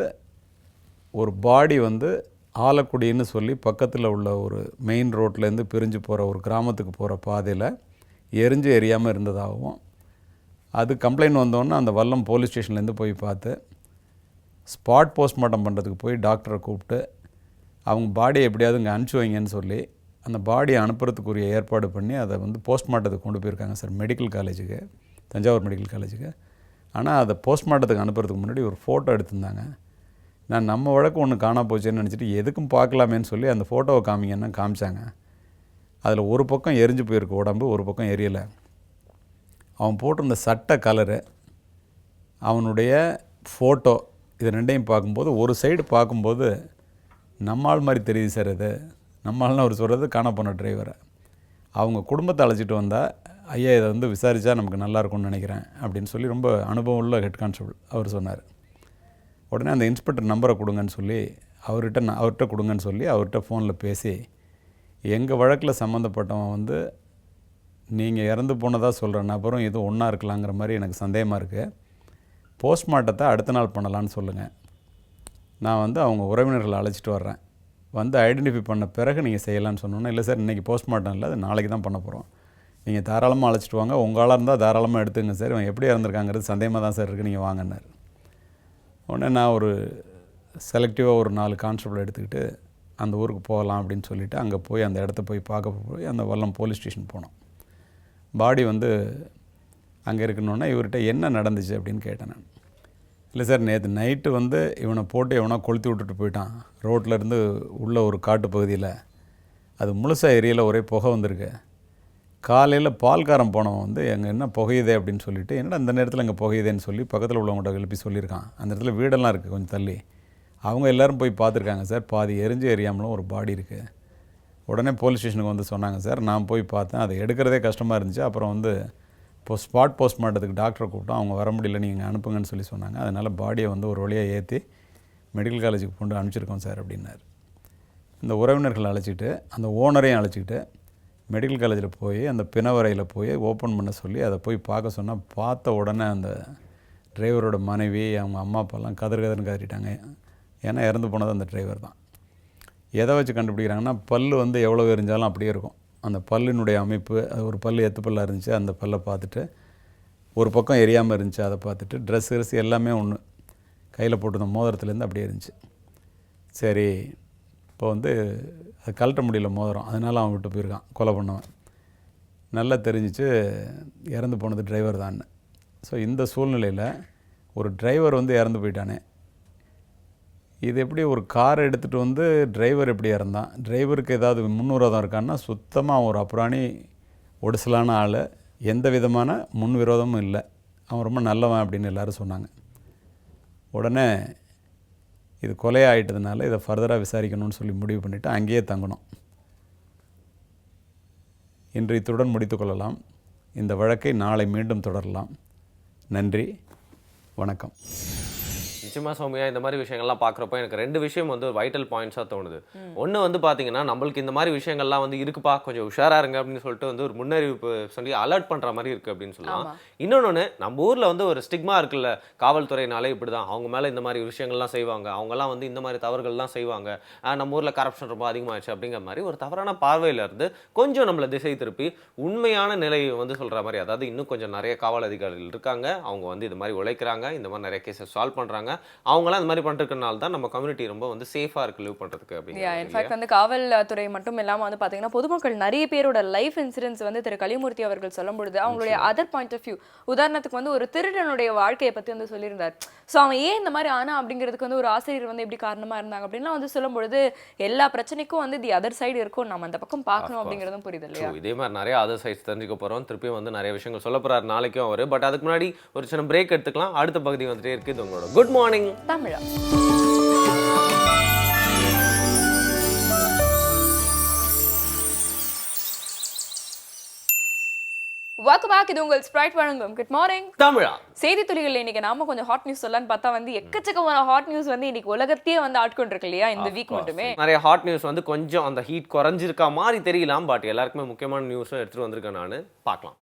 ஒரு பாடி வந்து ஆலக்குடின்னு சொல்லி பக்கத்தில் உள்ள ஒரு மெயின் ரோட்லேருந்து பிரிஞ்சு போகிற ஒரு கிராமத்துக்கு போகிற பாதையில் எரிஞ்சு எரியாமல் இருந்ததாகவும், அது கம்ப்ளைண்ட் வந்தோன்னே அந்த வல்லம் போலீஸ் ஸ்டேஷன்லேருந்து போய் பார்த்து ஸ்பாட் போஸ்ட்மார்ட்டம் பண்ணுறதுக்கு போய் டாக்டரை கூப்பிட்டு அவங்க பாடியை எப்படியாவது இங்கே அனுப்பிச்சி வைங்கன்னு சொல்லி அந்த பாடியை அனுப்புறதுக்குரிய ஏற்பாடு பண்ணி அதை வந்து போஸ்ட்மார்ட்டத்துக்கு கொண்டு போயிருக்காங்க சார், மெடிக்கல் காலேஜுக்கு, தஞ்சாவூர் மெடிக்கல் காலேஜுக்கு. ஆனால் அதை போஸ்ட்மார்ட்டத்துக்கு அனுப்புறதுக்கு முன்னாடி ஒரு ஃபோட்டோ எடுத்திருந்தாங்க. நான் நம்ம வழக்கு ஒன்று காணா போச்சேன்னு நினச்சிட்டு எதுக்கும் பார்க்கலாமேன்னு சொல்லி அந்த ஃபோட்டோவை காமிங்கன்னா காமிச்சாங்க. அதில் ஒரு பக்கம் எரிஞ்சு போயிருக்கு உடம்பு, ஒரு பக்கம் எரியலை. அவன் போட்டிருந்த சட்டை கலரு, அவனுடைய ஃபோட்டோ, இது ரெண்டையும் பார்க்கும்போது ஒரு சைடு பார்க்கும்போது நம்மால் மாதிரி தெரியுது சார். இது நம்மால்னு அவர் சொல்கிறது காண போன டிரைவரை. அவங்க குடும்பத்தை அழைச்சிட்டு வந்தால் ஐயா இதை வந்து விசாரித்தா நமக்கு நல்லாயிருக்கும்னு நினைக்கிறேன் அப்படின்னு சொல்லி ரொம்ப அனுபவம் உள்ள ஹெட் கான்ஸ்டபிள் அவர் சொன்னார். உடனே அந்த இன்ஸ்பெக்டர் நம்பரை கொடுங்கன்னு சொல்லி அவர்கிட்ட கொடுங்கன்னு சொல்லி அவர்கிட்ட ஃபோனில் பேசி, எங்கள் வழக்கில் சம்மந்தப்பட்டவன் வந்து நீங்கள் இறந்து போனதாக சொல்கிற நபரும் இது ஒன்றா இருக்கலாங்கிற மாதிரி எனக்கு சந்தேகமாக இருக்குது, போஸ்ட்மார்ட்டத்தை அடுத்த நாள் பண்ணலான்னு சொல்லுங்கள், நான் வந்து அவங்க உறவினர்களை அழைச்சிட்டு வர்றேன், வந்து ஐடென்டிஃபை பண்ண பிறகு நீங்கள் செய்யலான்னு சொன்னோன்னா, இல்லை சார் இன்றைக்கி போஸ்ட்மார்ட்டம் இல்லை, அது நாளைக்கு தான் பண்ண போகிறோம், நீங்கள் தாராளமாக அழைச்சிட்டு வாங்க, உங்களாக இருந்தால் தாராளமாக எடுத்துங்க சார், இவன் எப்படி இறந்துருக்காங்கிறது சந்தேகமாக தான் சார் இருக்குது, நீங்கள் வாங்கினார். உடனே நான் ஒரு செலக்டிவாக ஒரு 4 கான்ஸ்டபிள் எடுத்துக்கிட்டு அந்த ஊருக்கு போகலாம் அப்படின்னு சொல்லிவிட்டு அங்கே போய் அந்த இடத்த போய் பார்க்க போய் அந்த வல்லம் போலீஸ் ஸ்டேஷன் போனோம். பாடி வந்து அங்கே இருக்கணுன்னா இவர்கிட்ட என்ன நடந்துச்சு அப்படின்னு கேட்டேன் நான். இல்லை சார் நேற்று நைட்டு வந்து இவனை போட்டு எவனா கொளுத்தி விட்டுட்டு போயிட்டான் ரோட்லேருந்து உள்ள ஒரு காட்டு பகுதியில், அது முழுசாக எரியல, ஒரே புகை வந்திருக்கு. காலையில் பால்காரம் போனவன் வந்து அங்கே என்ன புகையுதே அப்படின்னு சொல்லிவிட்டு, என்னடா அந்த நேரத்தில் அங்கே புகையுதேன்னு சொல்லி பக்கத்தில் உள்ளவங்கள்ட்ட எழுப்பி சொல்லியிருக்கான். அந்த இடத்துல வீடெல்லாம் இருக்குது கொஞ்சம் தள்ளி. அவங்க எல்லோரும் போய் பார்த்துருக்காங்க சார், பாதி எரிஞ்சு எரியாமலும் ஒரு பாடி இருக்குது. உடனே போலீஸ் ஸ்டேஷனுக்கு வந்து சொன்னாங்க சார். நான் போய் பார்த்தேன், அதை எடுக்கிறதே கஷ்டமாக இருந்துச்சு. அப்புறம் வந்து ஸ்பாட் போஸ்ட்மார்ட்டத்துக்கு டாக்டரை கூப்பிட்டோம், அவங்க வர முடியல, நீங்கள் அனுப்புங்கன்னு சொல்லி சொன்னாங்க. அதனால் பாடியை வந்து ஒரு வழியாக ஏற்றி மெடிக்கல் காலேஜுக்கு கொண்டு அனுப்பிச்சிருக்கோம் சார் அப்படின்னாரு. இந்த உறவினர்களை அழைச்சிக்கிட்டு அந்த ஓனரையும் அழைச்சிக்கிட்டு மெடிக்கல் காலேஜில் போய் அந்த பிணவரையில் போய் ஓப்பன் பண்ண சொல்லி அதை போய் பார்க்க சொன்னால், பார்த்த உடனே அந்த டிரைவரோட மனைவி அவங்க அம்மா அப்பாலாம் கதறுன்னு கதறிட்டாங்க. ஏன்னா இறந்து போனது அந்த டிரைவர் தான். எதை வச்சு கண்டுபிடிக்கிறாங்கன்னா, பல் வந்து எவ்வளோ எரிஞ்சாலும் அப்படியே இருக்கும். அந்த பல்லினுடைய அமைப்பு, அது ஒரு பல் எத்து பல்லாக இருந்துச்சு, அந்த பல்லை பார்த்துட்டு ஒரு பக்கம் எரியாமல் இருந்துச்சு, அதை பார்த்துட்டு ட்ரெஸ் எல்லாமே ஒன்று, கையில் போட்டிருந்த மோதிரத்துலேருந்து அப்படியே இருந்துச்சு. சரி இப்போ வந்து அது கழட்ட முடியல மோதிரம், அதனால் அவன் விட்டு போயிருக்கான் கொலை பண்ணவன். நல்லா தெரிஞ்சிச்சு இறந்து போனது டிரைவர் தான். ஸோ இந்த சூழ்நிலையில் ஒரு டிரைவர் வந்து இறந்து போயிட்டானே, இது எப்படி ஒரு காரை எடுத்துகிட்டு வந்து டிரைவர் எப்படி இறந்தான், டிரைவருக்கு ஏதாவது முன்விரோதம் இருக்கான்னா, சுத்தமாக ஒரு அப்புறாணி ஒடிசலான ஆள், எந்த விதமான முன்விரோதமும் இல்லை, அவன் ரொம்ப நல்லவன் அப்படின்னு எல்லோரும் சொன்னாங்க. உடனே இது கொலையாயிட்டதுனால இதை ஃபர்தராக விசாரிக்கணும்னு சொல்லி முடிவு பண்ணிவிட்டு அங்கேயே தங்கணும். இன்று இத்துடன் முடித்துக்கொள்ளலாம். இந்த வழக்கை நாளை மீண்டும் தொடரலாம். நன்றி, வணக்கம். நிச்சயமாக சௌமியா, இந்த மாதிரி விஷயங்கள்லாம் பார்க்குறப்போ எனக்கு 2 விஷயம் வந்து வைட்டல் பாயிண்ட்ஸாக தோணுது. ஒன்று வந்து பார்த்தீங்கன்னா, நம்மளுக்கு இந்த மாதிரி விஷயங்கள்லாம் வந்து இருக்குப்பா, கொஞ்சம் உஷாராக இருங்க அப்படின்னு சொல்லிட்டு வந்து ஒரு முன்னறிவிப்பு சொல்லி அலர்ட் பண்ணுற மாதிரி இருக்குது அப்படின்னு சொல்லலாம். இன்னொன்று, நம்ம ஊரில் வந்து ஒரு ஸ்டிக்மா இருக்குல்ல, காவல்துறையினாலே இப்படி தான், அவங்க மேலே இந்த மாதிரி விஷயங்கள்லாம் செய்வாங்க, அவங்கெல்லாம் வந்து இந்த மாதிரி தவறுகள்லாம் செய்வாங்க, நம்ம ஊரில் கரப்ஷன் ரொம்ப அதிகமாகிடுச்சு அப்படிங்கிற மாதிரி ஒரு தவறான பார்வையில் இருந்து கொஞ்சம் நம்மளை திசை திருப்பி உண்மையான நிலையை வந்து சொல்கிற மாதிரி, அதாவது இன்னும் கொஞ்சம் நிறைய காவல் அதிகாரிகள் இருக்காங்க, அவங்க வந்து இது மாதிரி உழைக்கிறாங்க, இந்த மாதிரி நிறைய கேஸை சால்வ் பண்ணுறாங்க, அவங்களாம் இந்த மாதிரி பண்றதுனால தான் நம்ம கம்யூனிட்டி ரொம்ப வந்து சேஃபா இருக்கு லிவ் பண்றதுக்கு அப்படிங்க. இன்ஃபேக்ட் வந்து காவல்துறை மட்டும் இல்லாம வந்து பாத்தீங்கன்னா பொதுமக்கள் நிறைய பேரோட லைஃப் இன்சிடென்ட்ஸ் வந்து திரு கலிமூர்த்தி அவர்கள் சொல்லும் பொழுது அவங்களுடைய அதர் பாயிண்ட் ஆஃப் வியூ, உதாரணத்துக்கு வந்து ஒரு திருடனுடைய வாழ்க்கையை பத்தி வந்து சொல்லியிருந்தார். ஸோ அவன் ஏன் இந்த மாதிரி ஆனா அப்படிங்கிறதுக்கு வந்து ஒரு ஆசிரியர் வந்து எப்படி காரணமா இருந்தாங்க அப்படின்லாம் வந்து சொல்லும் பொழுது எல்லா பிரச்சனைக்கும் வந்து தி அதர் சைடு இருக்கும், நம்ம அந்த பக்கம் பார்க்கணும் அப்படிங்கிறதும் புரியுது இல்லையா? இதே மாதிரி நிறைய அதர் சைட்ஸ் தெரிஞ்சுக்க போறோம். திருப்பியும் வந்து நிறைய விஷயங்கள் சொல்ல போறாரு நாளைக்கும் அவரு. பட் அதுக்கு முன்னாடி ஒரு சின்ன பிரேக் எடுத்துக்கலாம். அடுத்த பகுதி வந்துட்டே இருக்கு. இது உங்களோட குட் மார்னிங் மார்னிங் தமிழா. Welcome back. இது உங்கள் ஸ்ப்ரைட் வழங்கும் குட் மார்னிங் தமிழா. செய்தி துளிகள். இன்னைக்கு நாம கொஞ்சம் ஹாட் நியூஸ் சொல்லலாம்னு பார்த்தா வந்து எக்கச்சக்கமான ஹாட் நியூஸ் வந்து இன்னைக்கு உலகத்தையே வந்து ஆட்கொண்டிருக்கு இல்லையா இந்த வீக் மட்டுமே. நிறைய ஹாட் நியூஸ் வந்து கொஞ்சம் அந்த ஹீட் குறைஞ்சிருக்கா மாதிரி தெரியலாம், பட் எல்லாருக்குமே முக்கியமான நியூஸும் எடுத்துட்டு வந்திருக்கேன் நான். பார்க்கலாம்.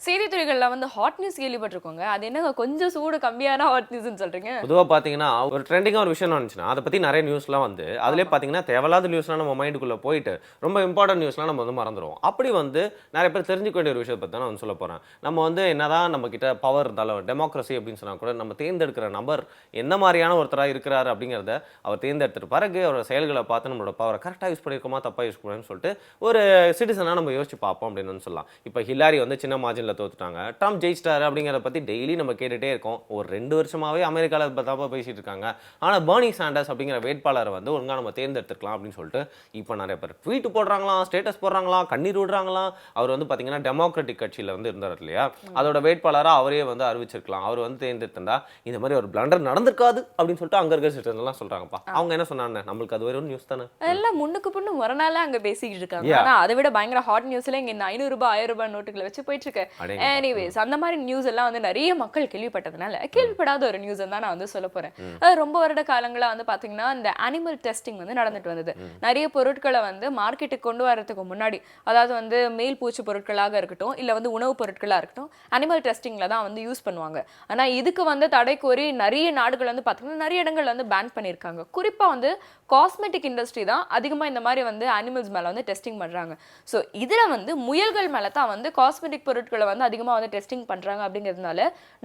செய்தி துறைகள்ல வந்து ஹாட் நியூஸ் கேள்விப்பட்டிருக்கோங்க. அது என்ன கொஞ்சம் சூடு கம்மியான ஹாட் நியூஸ்னு சொல்றீங்க? பொதுவாக பார்த்தீங்கன்னா ஒரு ட்ரெண்டிங்காக ஒரு விஷயம் வந்துச்சுன்னா அதை பற்றி நிறைய நியூஸ்லாம் வந்து அதிலே பார்த்தீங்கன்னா தேவையில்லாத நியூஸ்லாம் நம்ம மைண்டுக்குள்ளே போயிட்டு ரொம்ப இம்பார்ட்டன்ட் நியூஸ்லாம் நம்ம வந்து மறந்துடுவோம். அப்படி வந்து நிறைய பேர் தெரிஞ்சுக்க வேண்டிய ஒரு விஷயத்தை பற்றி தான் நான் வந்து சொல்ல போகிறேன். நம்ம வந்து என்னதான் நம்ம கிட்ட பவர் இருந்தாலும் டெமோக்ரஸி அப்படின்னு சொன்னால் கூட நம்ம தேர்ந்தெடுக்கிற நபர் எந்த மாதிரியான ஒருத்தராக இருக்கிறாரு அப்படிங்கிறத அவர் தேர்ந்தெடுத்துட்டு பிறகு அவரோட செயல்களை பார்த்து நம்மளோட பவரை கரெக்டாக யூஸ் பண்ணியிருக்கோமா தப்பாக யூஸ் பண்ணுறேன்னு சொல்லிட்டு ஒரு சிட்டிசனாக நம்ம யோசிச்சு பார்ப்போம் அப்படின்னு வந்து சொல்லலாம். இப்போ ஹில்லாரி வந்து சின்ன மார்ஜினில் தோத்துட்டாங்க, ட்ரம்ப் ஜெயிச்சிட்டாரு அப்படிங்கிறத பற்றி டெய்லி நம்ம கேட்டுகிட்டே இருக்கோம். ஒரு 2 வருஷமாவே அமெரிக்காவில் பத்தாப்பா பேசிட்டு இருக்காங்க. ஆனால் பர்னி சாண்டர்ஸ் அப்படிங்கிற வேட்பாளரை வந்து ஒழுங்காக நம்ம தேர்ந்தெடுத்துக்கலாம் அப்படின்னு சொல்லிட்டு இப்போ நிறைய பேர் ட்வீட் போடுறாங்களாம், ஸ்டேட்டஸ் போடுறாங்களாம், கண்ணீர் விடுறாங்களாம். அவர் வந்து பார்த்தீங்கன்னா டெமோக்ராட்டிக் கட்சியில் வந்து இருந்தார் இல்லையா, அதோட வேட்பாளராக அவரே வந்து அறிவிச்சிருக்கலாம். அவர் வந்து தேர்ந்தெடுத்திருந்தா இந்த மாதிரி ஒரு பிளண்டர் நடந்திருக்காது அப்படின்னு சொல்லிட்டு அங்கே இருக்கிற சிட்டிசன்லாம் சொல்கிறாங்கப்பா. அவங்க என்ன சொன்னாங்க, நம்மளுக்கு அது ஒரு நியூஸ் தானே, எல்லாம் முன்னுக்கு பின்னு மறுநாள் அங்கே பேசிக்கிட்டு இருக்காங்க. ஆனால் அதை விட பயங்கர ஹாட் நியூஸ்ல இங்கே இந்த 500 ரூபாய் 1000 ரூபாய் நோட்டுகளை வச்சு போயிட்டு இருக்கு. எனிவேஸ் அந்த மாதிரி நியூஸ் எல்லாம் வந்து நிறைய மக்கள் கேள்விப்பட்டதுனால கேள்விப்படாத ஒரு நியூஸ் தான் நான் வந்து சொல்ல போறேன். ரொம்ப வருட காலங்களா வந்து பாத்தீங்கன்னா இந்த அனிமல் டெஸ்டிங் வந்து நடந்துட்டு வந்தது. நிறைய பொருட்களை வந்து மார்க்கெட்டுக்கு கொண்டு வரதுக்கு முன்னாடி, அதாவது வந்து மேல் பூச்சி பொருட்களாக இருக்கட்டும் இல்ல வந்து உணவுப் பொருட்களா இருக்கட்டும், அனிமல் டெஸ்டிங்ல தான் வந்து யூஸ் பண்ணுவாங்க. ஆனா இதுக்கு வந்து தடை கோரி நிறைய நாடுகள் வந்து பாத்தீங்கன்னா நிறைய இடங்கள்ல வந்து பேன் பண்ணியிருக்காங்க. குறிப்பா வந்து காஸ்மெட்டிக் இண்டஸ்ட்ரி தான் அதிகமா இந்த மாதிரி வந்து அனிமல்ஸ் மேல வந்து டெஸ்டிங் பண்றாங்க. ஸோ இதுல வந்து முயல்கள் மேல தான் வந்து காஸ்மெட்டிக் பொருட்களை வந்து அதிகமா வந்து டெஸ்டிங் பண்றாங்க. அப்படிங்கிறதுனால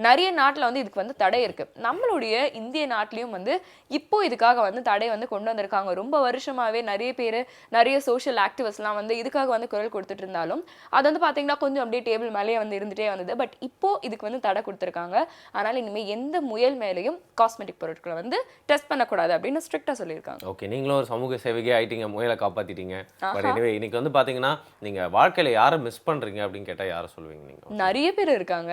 நிறைய நாட்டுல வந்து இதுக்கு வந்து தடை இருக்கு. நம்மளுடைய இந்திய நாட்டிலையும் வந்து இப்போ இதுக்காக வந்து தடை வந்து கொண்டு வந்திருக்காங்க. ரொம்ப வருஷமாவே நிறைய பேர், நிறைய சோஷியல் ஆக்டிவிஸ்ட்லாம் வந்து இதுக்காக வந்து குரல் கொடுத்துட்டு இருந்தாலும் அது வந்து பாத்தீங்கன்னா கொஞ்சம் அப்படியே டேபிள் மேலேயே வந்து இருந்துட்டே வந்தது. பட் இப்போ இதுக்கு வந்து தடை கொடுத்துருக்காங்க. அதனால இனிமேல் எந்த முயல் மேலேயும் காஸ்மெட்டிக் பொருட்களை வந்து டெஸ்ட் பண்ணக்கூடாது அப்படின்னு ஸ்ட்ரிக்டா சொல்லியிருக்காங்க. ஓகே, நீங்களும் ஒரு சமூக சேவைக்கே ஆயிட்டீங்க, முயலை காப்பாத்திட்டீங்க. பட் எனிவே இன்னைக்கு வந்து பாத்தீங்கன்னா நீங்க வாழ்க்கையில யாரை மிஸ் பண்றீங்க அப்படின்னு கேட்டா யாரை சொல்வீங்க நீங்க? நிறைய பேர் இருக்காங்க.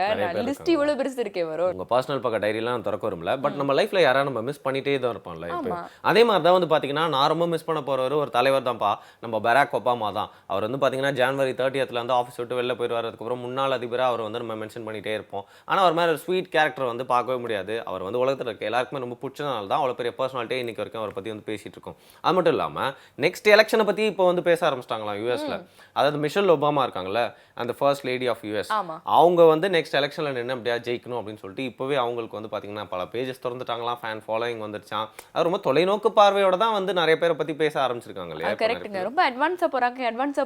லிஸ்ட் இவ்வளவு பெருசு இருக்கே வரும். உங்க பர்சனல் பக்க டைரிலாம் திறக்க வரும்ல, பட் நம்ம லைஃப்ல யாரா நம்ம மிஸ் பண்ணிட்டே தான் இருப்போம்ல. இப்போ அதே மாதிரி தான் வந்து பாத்தீங்கன்னா நான் ரொம்ப மிஸ் பண்ண போறவர் ஒரு தலைவர் தான்ப்பா, நம்ம பராக் ஒபாமா தான். அவர் வந்து பாத்தீங்கன்னா ஜனவரி 30th வந்து ஆஃபீஸ் விட்டு வெளில போயிடுவார். அதுக்கப்புறம் முன்னாள் அதிபராக அவர் வந்து நம்ம மென்ஷன் பண்ணிட்டே இருப்போம். ஆனால் அவர் மாதிரி ஒரு ஸ்வீட் கேரக்டர் வந்து பார்க்கவே முடியாது. அவர் வந்து உலகத்தில் இருக்க எல்லாருக்குமே ரொம்ப பிடிச்சதுனால தான் அவ்வளோ பெரிய பர்சனாலிட்டியே இன்னைக்கு வரைக்கும் அவரை பற்றி வந்து பேசிட்டு இருக்கோம். அது மட்டும் இல்லாமல் நெக்ஸ்ட் எலெக்ஷனை பற்றி இப்போ வந்து பேச ஆரம்பிச்சிட்டாங்களாம் யூஎஸ்ல. அதாவது மிஷல் ஒபாமா இருக்காங்கல்ல, அந்த ஃபர்ஸ்ட் லேடி ஆஃப் யூஎஸ், அவங்க வந்து நெக்ஸ்ட் எலெக்ஷனில் நின்று அப்படியா ஜெயிக்கணும் அப்படின்னு சொல்லிட்டு இப்போவே அவங்களுக்கு வந்து பார்த்தீங்கன்னா பல பேஜஸ் திறந்துட்டாங்களாம், ஃபேன் ஃபாலோயிங் வந்துருச்சான். அது ரொம்ப தொலைநோக்கு பார்வையோட தான் வந்து நிறைய பேரை பற்றி பேச ஆரம்பிச்சிருக்காங்க இல்லையா? கரெக்ட்டுங்க. ரொம்ப அட்வான்ஸாக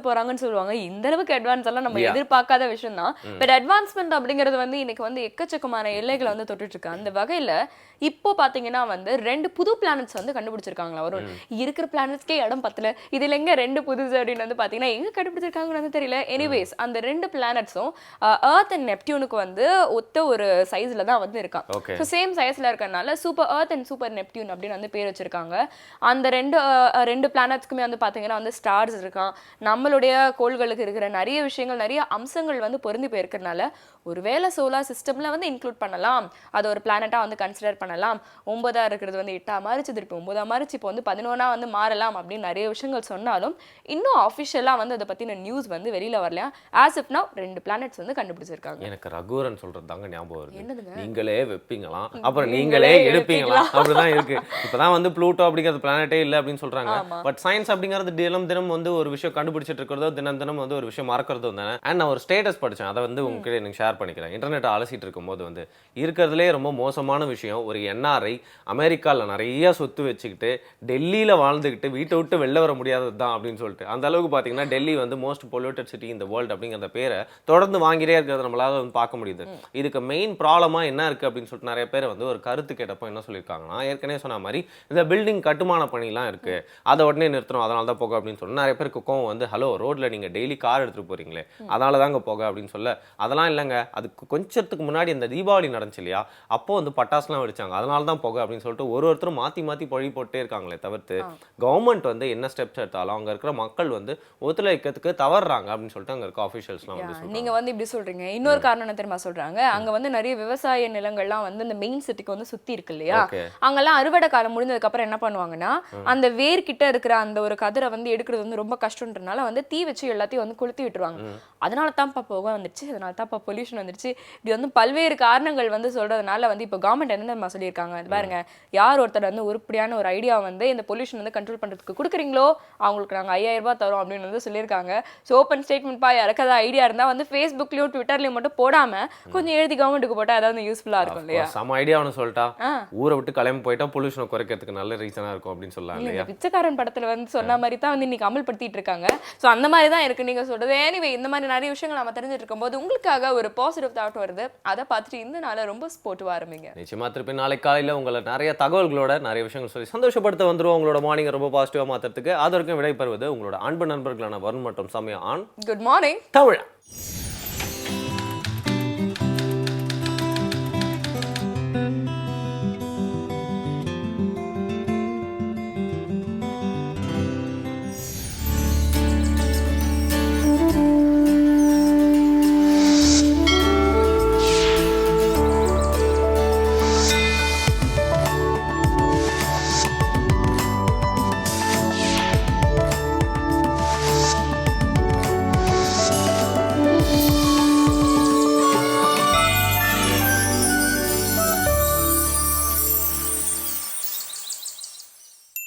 போகிறாங்கன்னு சொல்லுவாங்க. இந்த அளவுக்கு அட்வான்ஸ் எல்லாம் நம்ம எதிர்பார்க்காத விஷயம் தான். பட் அட்வான்ஸ்மெண்ட் அப்படிங்கிறது வந்து இன்னைக்கு வந்து எக்கச்சக்கமான எல்லைகளை வந்து தொட்டுட்டு இருக்கு. அந்த வகையில இப்போ பாத்தீங்கன்னா வந்து 2 புது பிளானட்ஸ் வந்து கண்டுபிடிச்சிருக்காங்களா. வரும் இருக்கிற பிளானட்ஸ்க்கே இடம் பத்தல, இதுல எங்க 2 புதுசு அப்படின்னு வந்து பாத்தீங்கன்னா எங்க கண்டுபிடிச்சிருக்காங்கன்னு வந்து தெரியல. எனிவேஸ் அந்த 2 பிளானட்ஸும் எர்த் அண்ட் நெப்டியூனுக்கு வந்து ஒத்த ஒரு சைஸ்ல தான் வந்து இருக்கான். ஸோ சேம் சைஸ்ல இருக்கறனால super earth and super Neptune அப்படின்னு வந்து பேர் வச்சிருக்காங்க. அந்த ரெண்டு பிளானட்ஸ்க்குமே வந்து பாத்தீங்கன்னா வந்து ஸ்டார்ஸ் இருக்கான். நம்மளுடைய கோள்களுக்கு இருக்கிற நிறைய விஷயங்கள், நிறைய அம்சங்கள் வந்து பொருந்தி போயிருக்கிறதுனால ஒருவேளை சோலார் சிஸ்டம்ல வந்து இன்க்ளூட் பண்ணலாம், அது ஒரு பிளானட்டா வந்து கன்சிடர் பண்ணலாம். 9ஆ இருக்கிறது வந்து 8ஆ மாறிச்சு, திருப்பி 9ஆ மாறிச்சு, இப்போ வந்து 11ஆ வந்து மாறலாம் அப்படின்னு நிறைய விஷயங்கள் சொன்னாலும் இன்னும் அஃபிஷியலா வந்து அதை பத்தின நியூஸ் வந்து வெளியில வரலையா. ஆஸ் இஃப் நவ் 2 பிளானட்ஸ் வந்து கண்டுபிடிச்சிருக்காங்க. எனக்கு ரகுவரன் சொல்றது தாங்க ஞாபகம் வருது. என்னதுங்க? நீங்களே வைப்பீங்களாம் அப்புறம் நீங்களே எடுப்பீங்களாம் அப்படிதான் இருக்கு. இப்பதான் வந்து ப்ளூட்டோ அப்படிங்கிற பிளானட்டே இல்லை அப்படின்னு சொல்றாங்க. பட் சயின்ஸ் அப்படிங்கிறது தினம் வந்து ஒரு விஷயம் கண்டுபிடிச்சிட்டு இருக்கிறதோ, தினம் வந்து ஒரு விஷயம் மறக்கிறதோ தானே. அண்ட் நான் ஒரு ஸ்டேட்டஸ் படிச்சேன், அதை வந்து உங்ககிட்ட எனக்கு ஷேர் பண்ணிக்கிறேன். இன்டர்நெட் அலசிட்டு இருக்கும்போது வந்து இருக்கிறதுலே ரொம்ப மோசமான விஷயம், ஒரு என்ஆர்ஐ அமெரிக்காவில் நிறைய சொத்து வச்சுக்கிட்டு டெல்லியில் வாழ்ந்துக்கிட்டு வீட்டை விட்டு வெளில வர முடியாதது தான் அப்படின்னு சொல்லிட்டு, அந்த அளவுக்கு பார்த்தீங்கன்னா டெல்லி வந்து மோஸ்ட் பொல்யூட்டட் சிட்டி இந்த வேர்ல்டு அப்படிங்கிற பேரை தொடர்ந்து வாங்கிட்டே இருக்கிறத நம்மளால வந்து பார்க்க முடியுது. இதுக்கு மெயின் ப்ராப்ளமாக என்ன இருக்குது அப்படின்னு சொல்லிட்டு நிறைய பேர் வந்து ஒரு கருத்து கேட்டப்போ என்ன சொல்லியிருக்காங்கன்னா, ஏற்கனவே சொன்ன மாதிரி இந்த பில்டிங் கட்டுமான பணிலாம் இருக்குது, அதை உடனே நிறுத்தணும், அதனால தான் போக அப்படின்னு சொல்லி நிறைய பேருக்கு கோவம் வந்து, ஹலோ ரோட்டில் நீங்கள் டெய்லி கார் எடுத்துகிட்டு போகிறீங்களே அதனால தாங்க போக அப்படின்னு சொல்ல, அதெல்லாம் இல்லைங்க, அதுக்கு கொஞ்சத்துக்கு முன்னாடி இந்த தீபாவளி நடந்துச்சு இல்லையா, அப்போ வந்து பட்டாசுலாம் வெடிச்சாங்க, அதனால தான் போக அப்படின்னு சொல்லிட்டு ஒருத்தரும் மாற்றி பழி போட்டே இருக்காங்களே தவிர்த்து கவர்மெண்ட் வந்து என்ன ஸ்டெப்ஸ் எடுத்தாலும் அங்கே இருக்கிற மக்கள் வந்து ஒத்துழைக்கிறதுக்கு தவறுறாங்க அப்படின்னு சொல்லிட்டு அங்கே இருக்க ஆஃபீஷியல்ஸ்லாம் வந்து நீங்க வந்து இப்படி அப்படி சொல்றீங்க. இன்னொரு காரணம் என்ன தெரியுமா சொல்றாங்க, அங்க வந்து நிறைய விவசாய நிலங்கள்லாம் வந்து இந்த மெயின் சிட்டிக்கு வந்து சுத்தி இருக்கு இல்லையா, Okay. அங்கெல்லாம் அறுவடை காலம் முடிஞ்சதுக்கு அப்புறம் என்ன பண்ணுவாங்கன்னா அந்த வேர் கிட்ட இருக்கிற அந்த ஒரு கதிரை வந்து எடுக்கிறது வந்து ரொம்ப கஷ்டம்ன்றனால வந்து தீ வச்சு எல்லாத்தையும் வந்து கொளுத்தி விட்டுருவாங்க. அதனால தான்ப்பா புகை வந்துருச்சு, அதனால தான்ப்பா பொல்யூஷன் வந்துருச்சு, இப்படி வந்து பல்வேறு காரணங்கள் வந்து சொல்றதுனால வந்து இப்போ கவர்மெண்ட் என்ன தெரியுமா சொல்லியிருக்காங்க, இது பாருங்க யார் ஒருத்தர் வந்து உருப்படியான ஒரு ஐடியா வந்து இந்த பொல்யூஷன் வந்து கண்ட்ரோல் பண்றதுக்கு கொடுக்குறீங்களோ அவங்களுக்கு நாங்க 5000 ரூபாய் தரோம் அப்படின்னு வந்து சொல்லியிருக்காங்க. ஸோ ஓப்பன் ஸ்டேட்மெண்ட் பா, யாருக்கு ஏதாவது ஐடியா இருந்தா வந்து ஃபேஸ்புக்லயும் ட்விட்டர்லயும் மட்டும் போடாம கொஞ்சம் எழுதி கவர்மெண்ட்டுக்கு போட்டா ஏதாவது யூஸ்ஃபுல்லா இருக்கும் இல்லையா? செம ஐடியா ஒன்று சொல்லிட்டா, ஆ. ஊரை விட்டு கிளம்பி போயிட்டா பொல்யூஷனை குறைக்கிறதுக்கு நல்ல ரீசனா இருக்கும் அப்படின்னு சொல்லலாம் இல்ல, இல்லையா? இந்த பிச்சைக்காரன் படத்துல வந்து சொன்ன மாதிரி தான் வந்து இன்னைக்கு அமல்படுத்திட்டு இருக்காங்க. ஸோ அந்த மாதிரி தான் இருக்கு நீங்க சொல்றது. எனிவே இந்த மாதிரி நிறைய விஷயங்கள் நம்ம தெரிஞ்சுட்டு இருக்கும்போது உங்களுக்காக ஒரு பாசிட்டிவ் தாட் வருது, அதை பார்த்துட்டு இந்த நாளை ரொம்ப ஸ்போர்ட்டிவா ஆரம்பிங்க. நிச்சயமா திருப்பி நாளைக்கு காலையில உங்களை நிறைய தகவல்களோட நிறைய விஷயங்கள் சொல்லி சந்தோஷப்படுத்த வந்துருவோம். உங்களோட மார்னிங் ரொம்ப பாசிட்டிவா மாத்துறதுக்கு. அது வரைக்கும் விடைபெறுவது உங்களோட அன்பு நண்பர்களான வருண் மற்றும் சமயம் ஆன் குட் மார்னிங் தமிழா.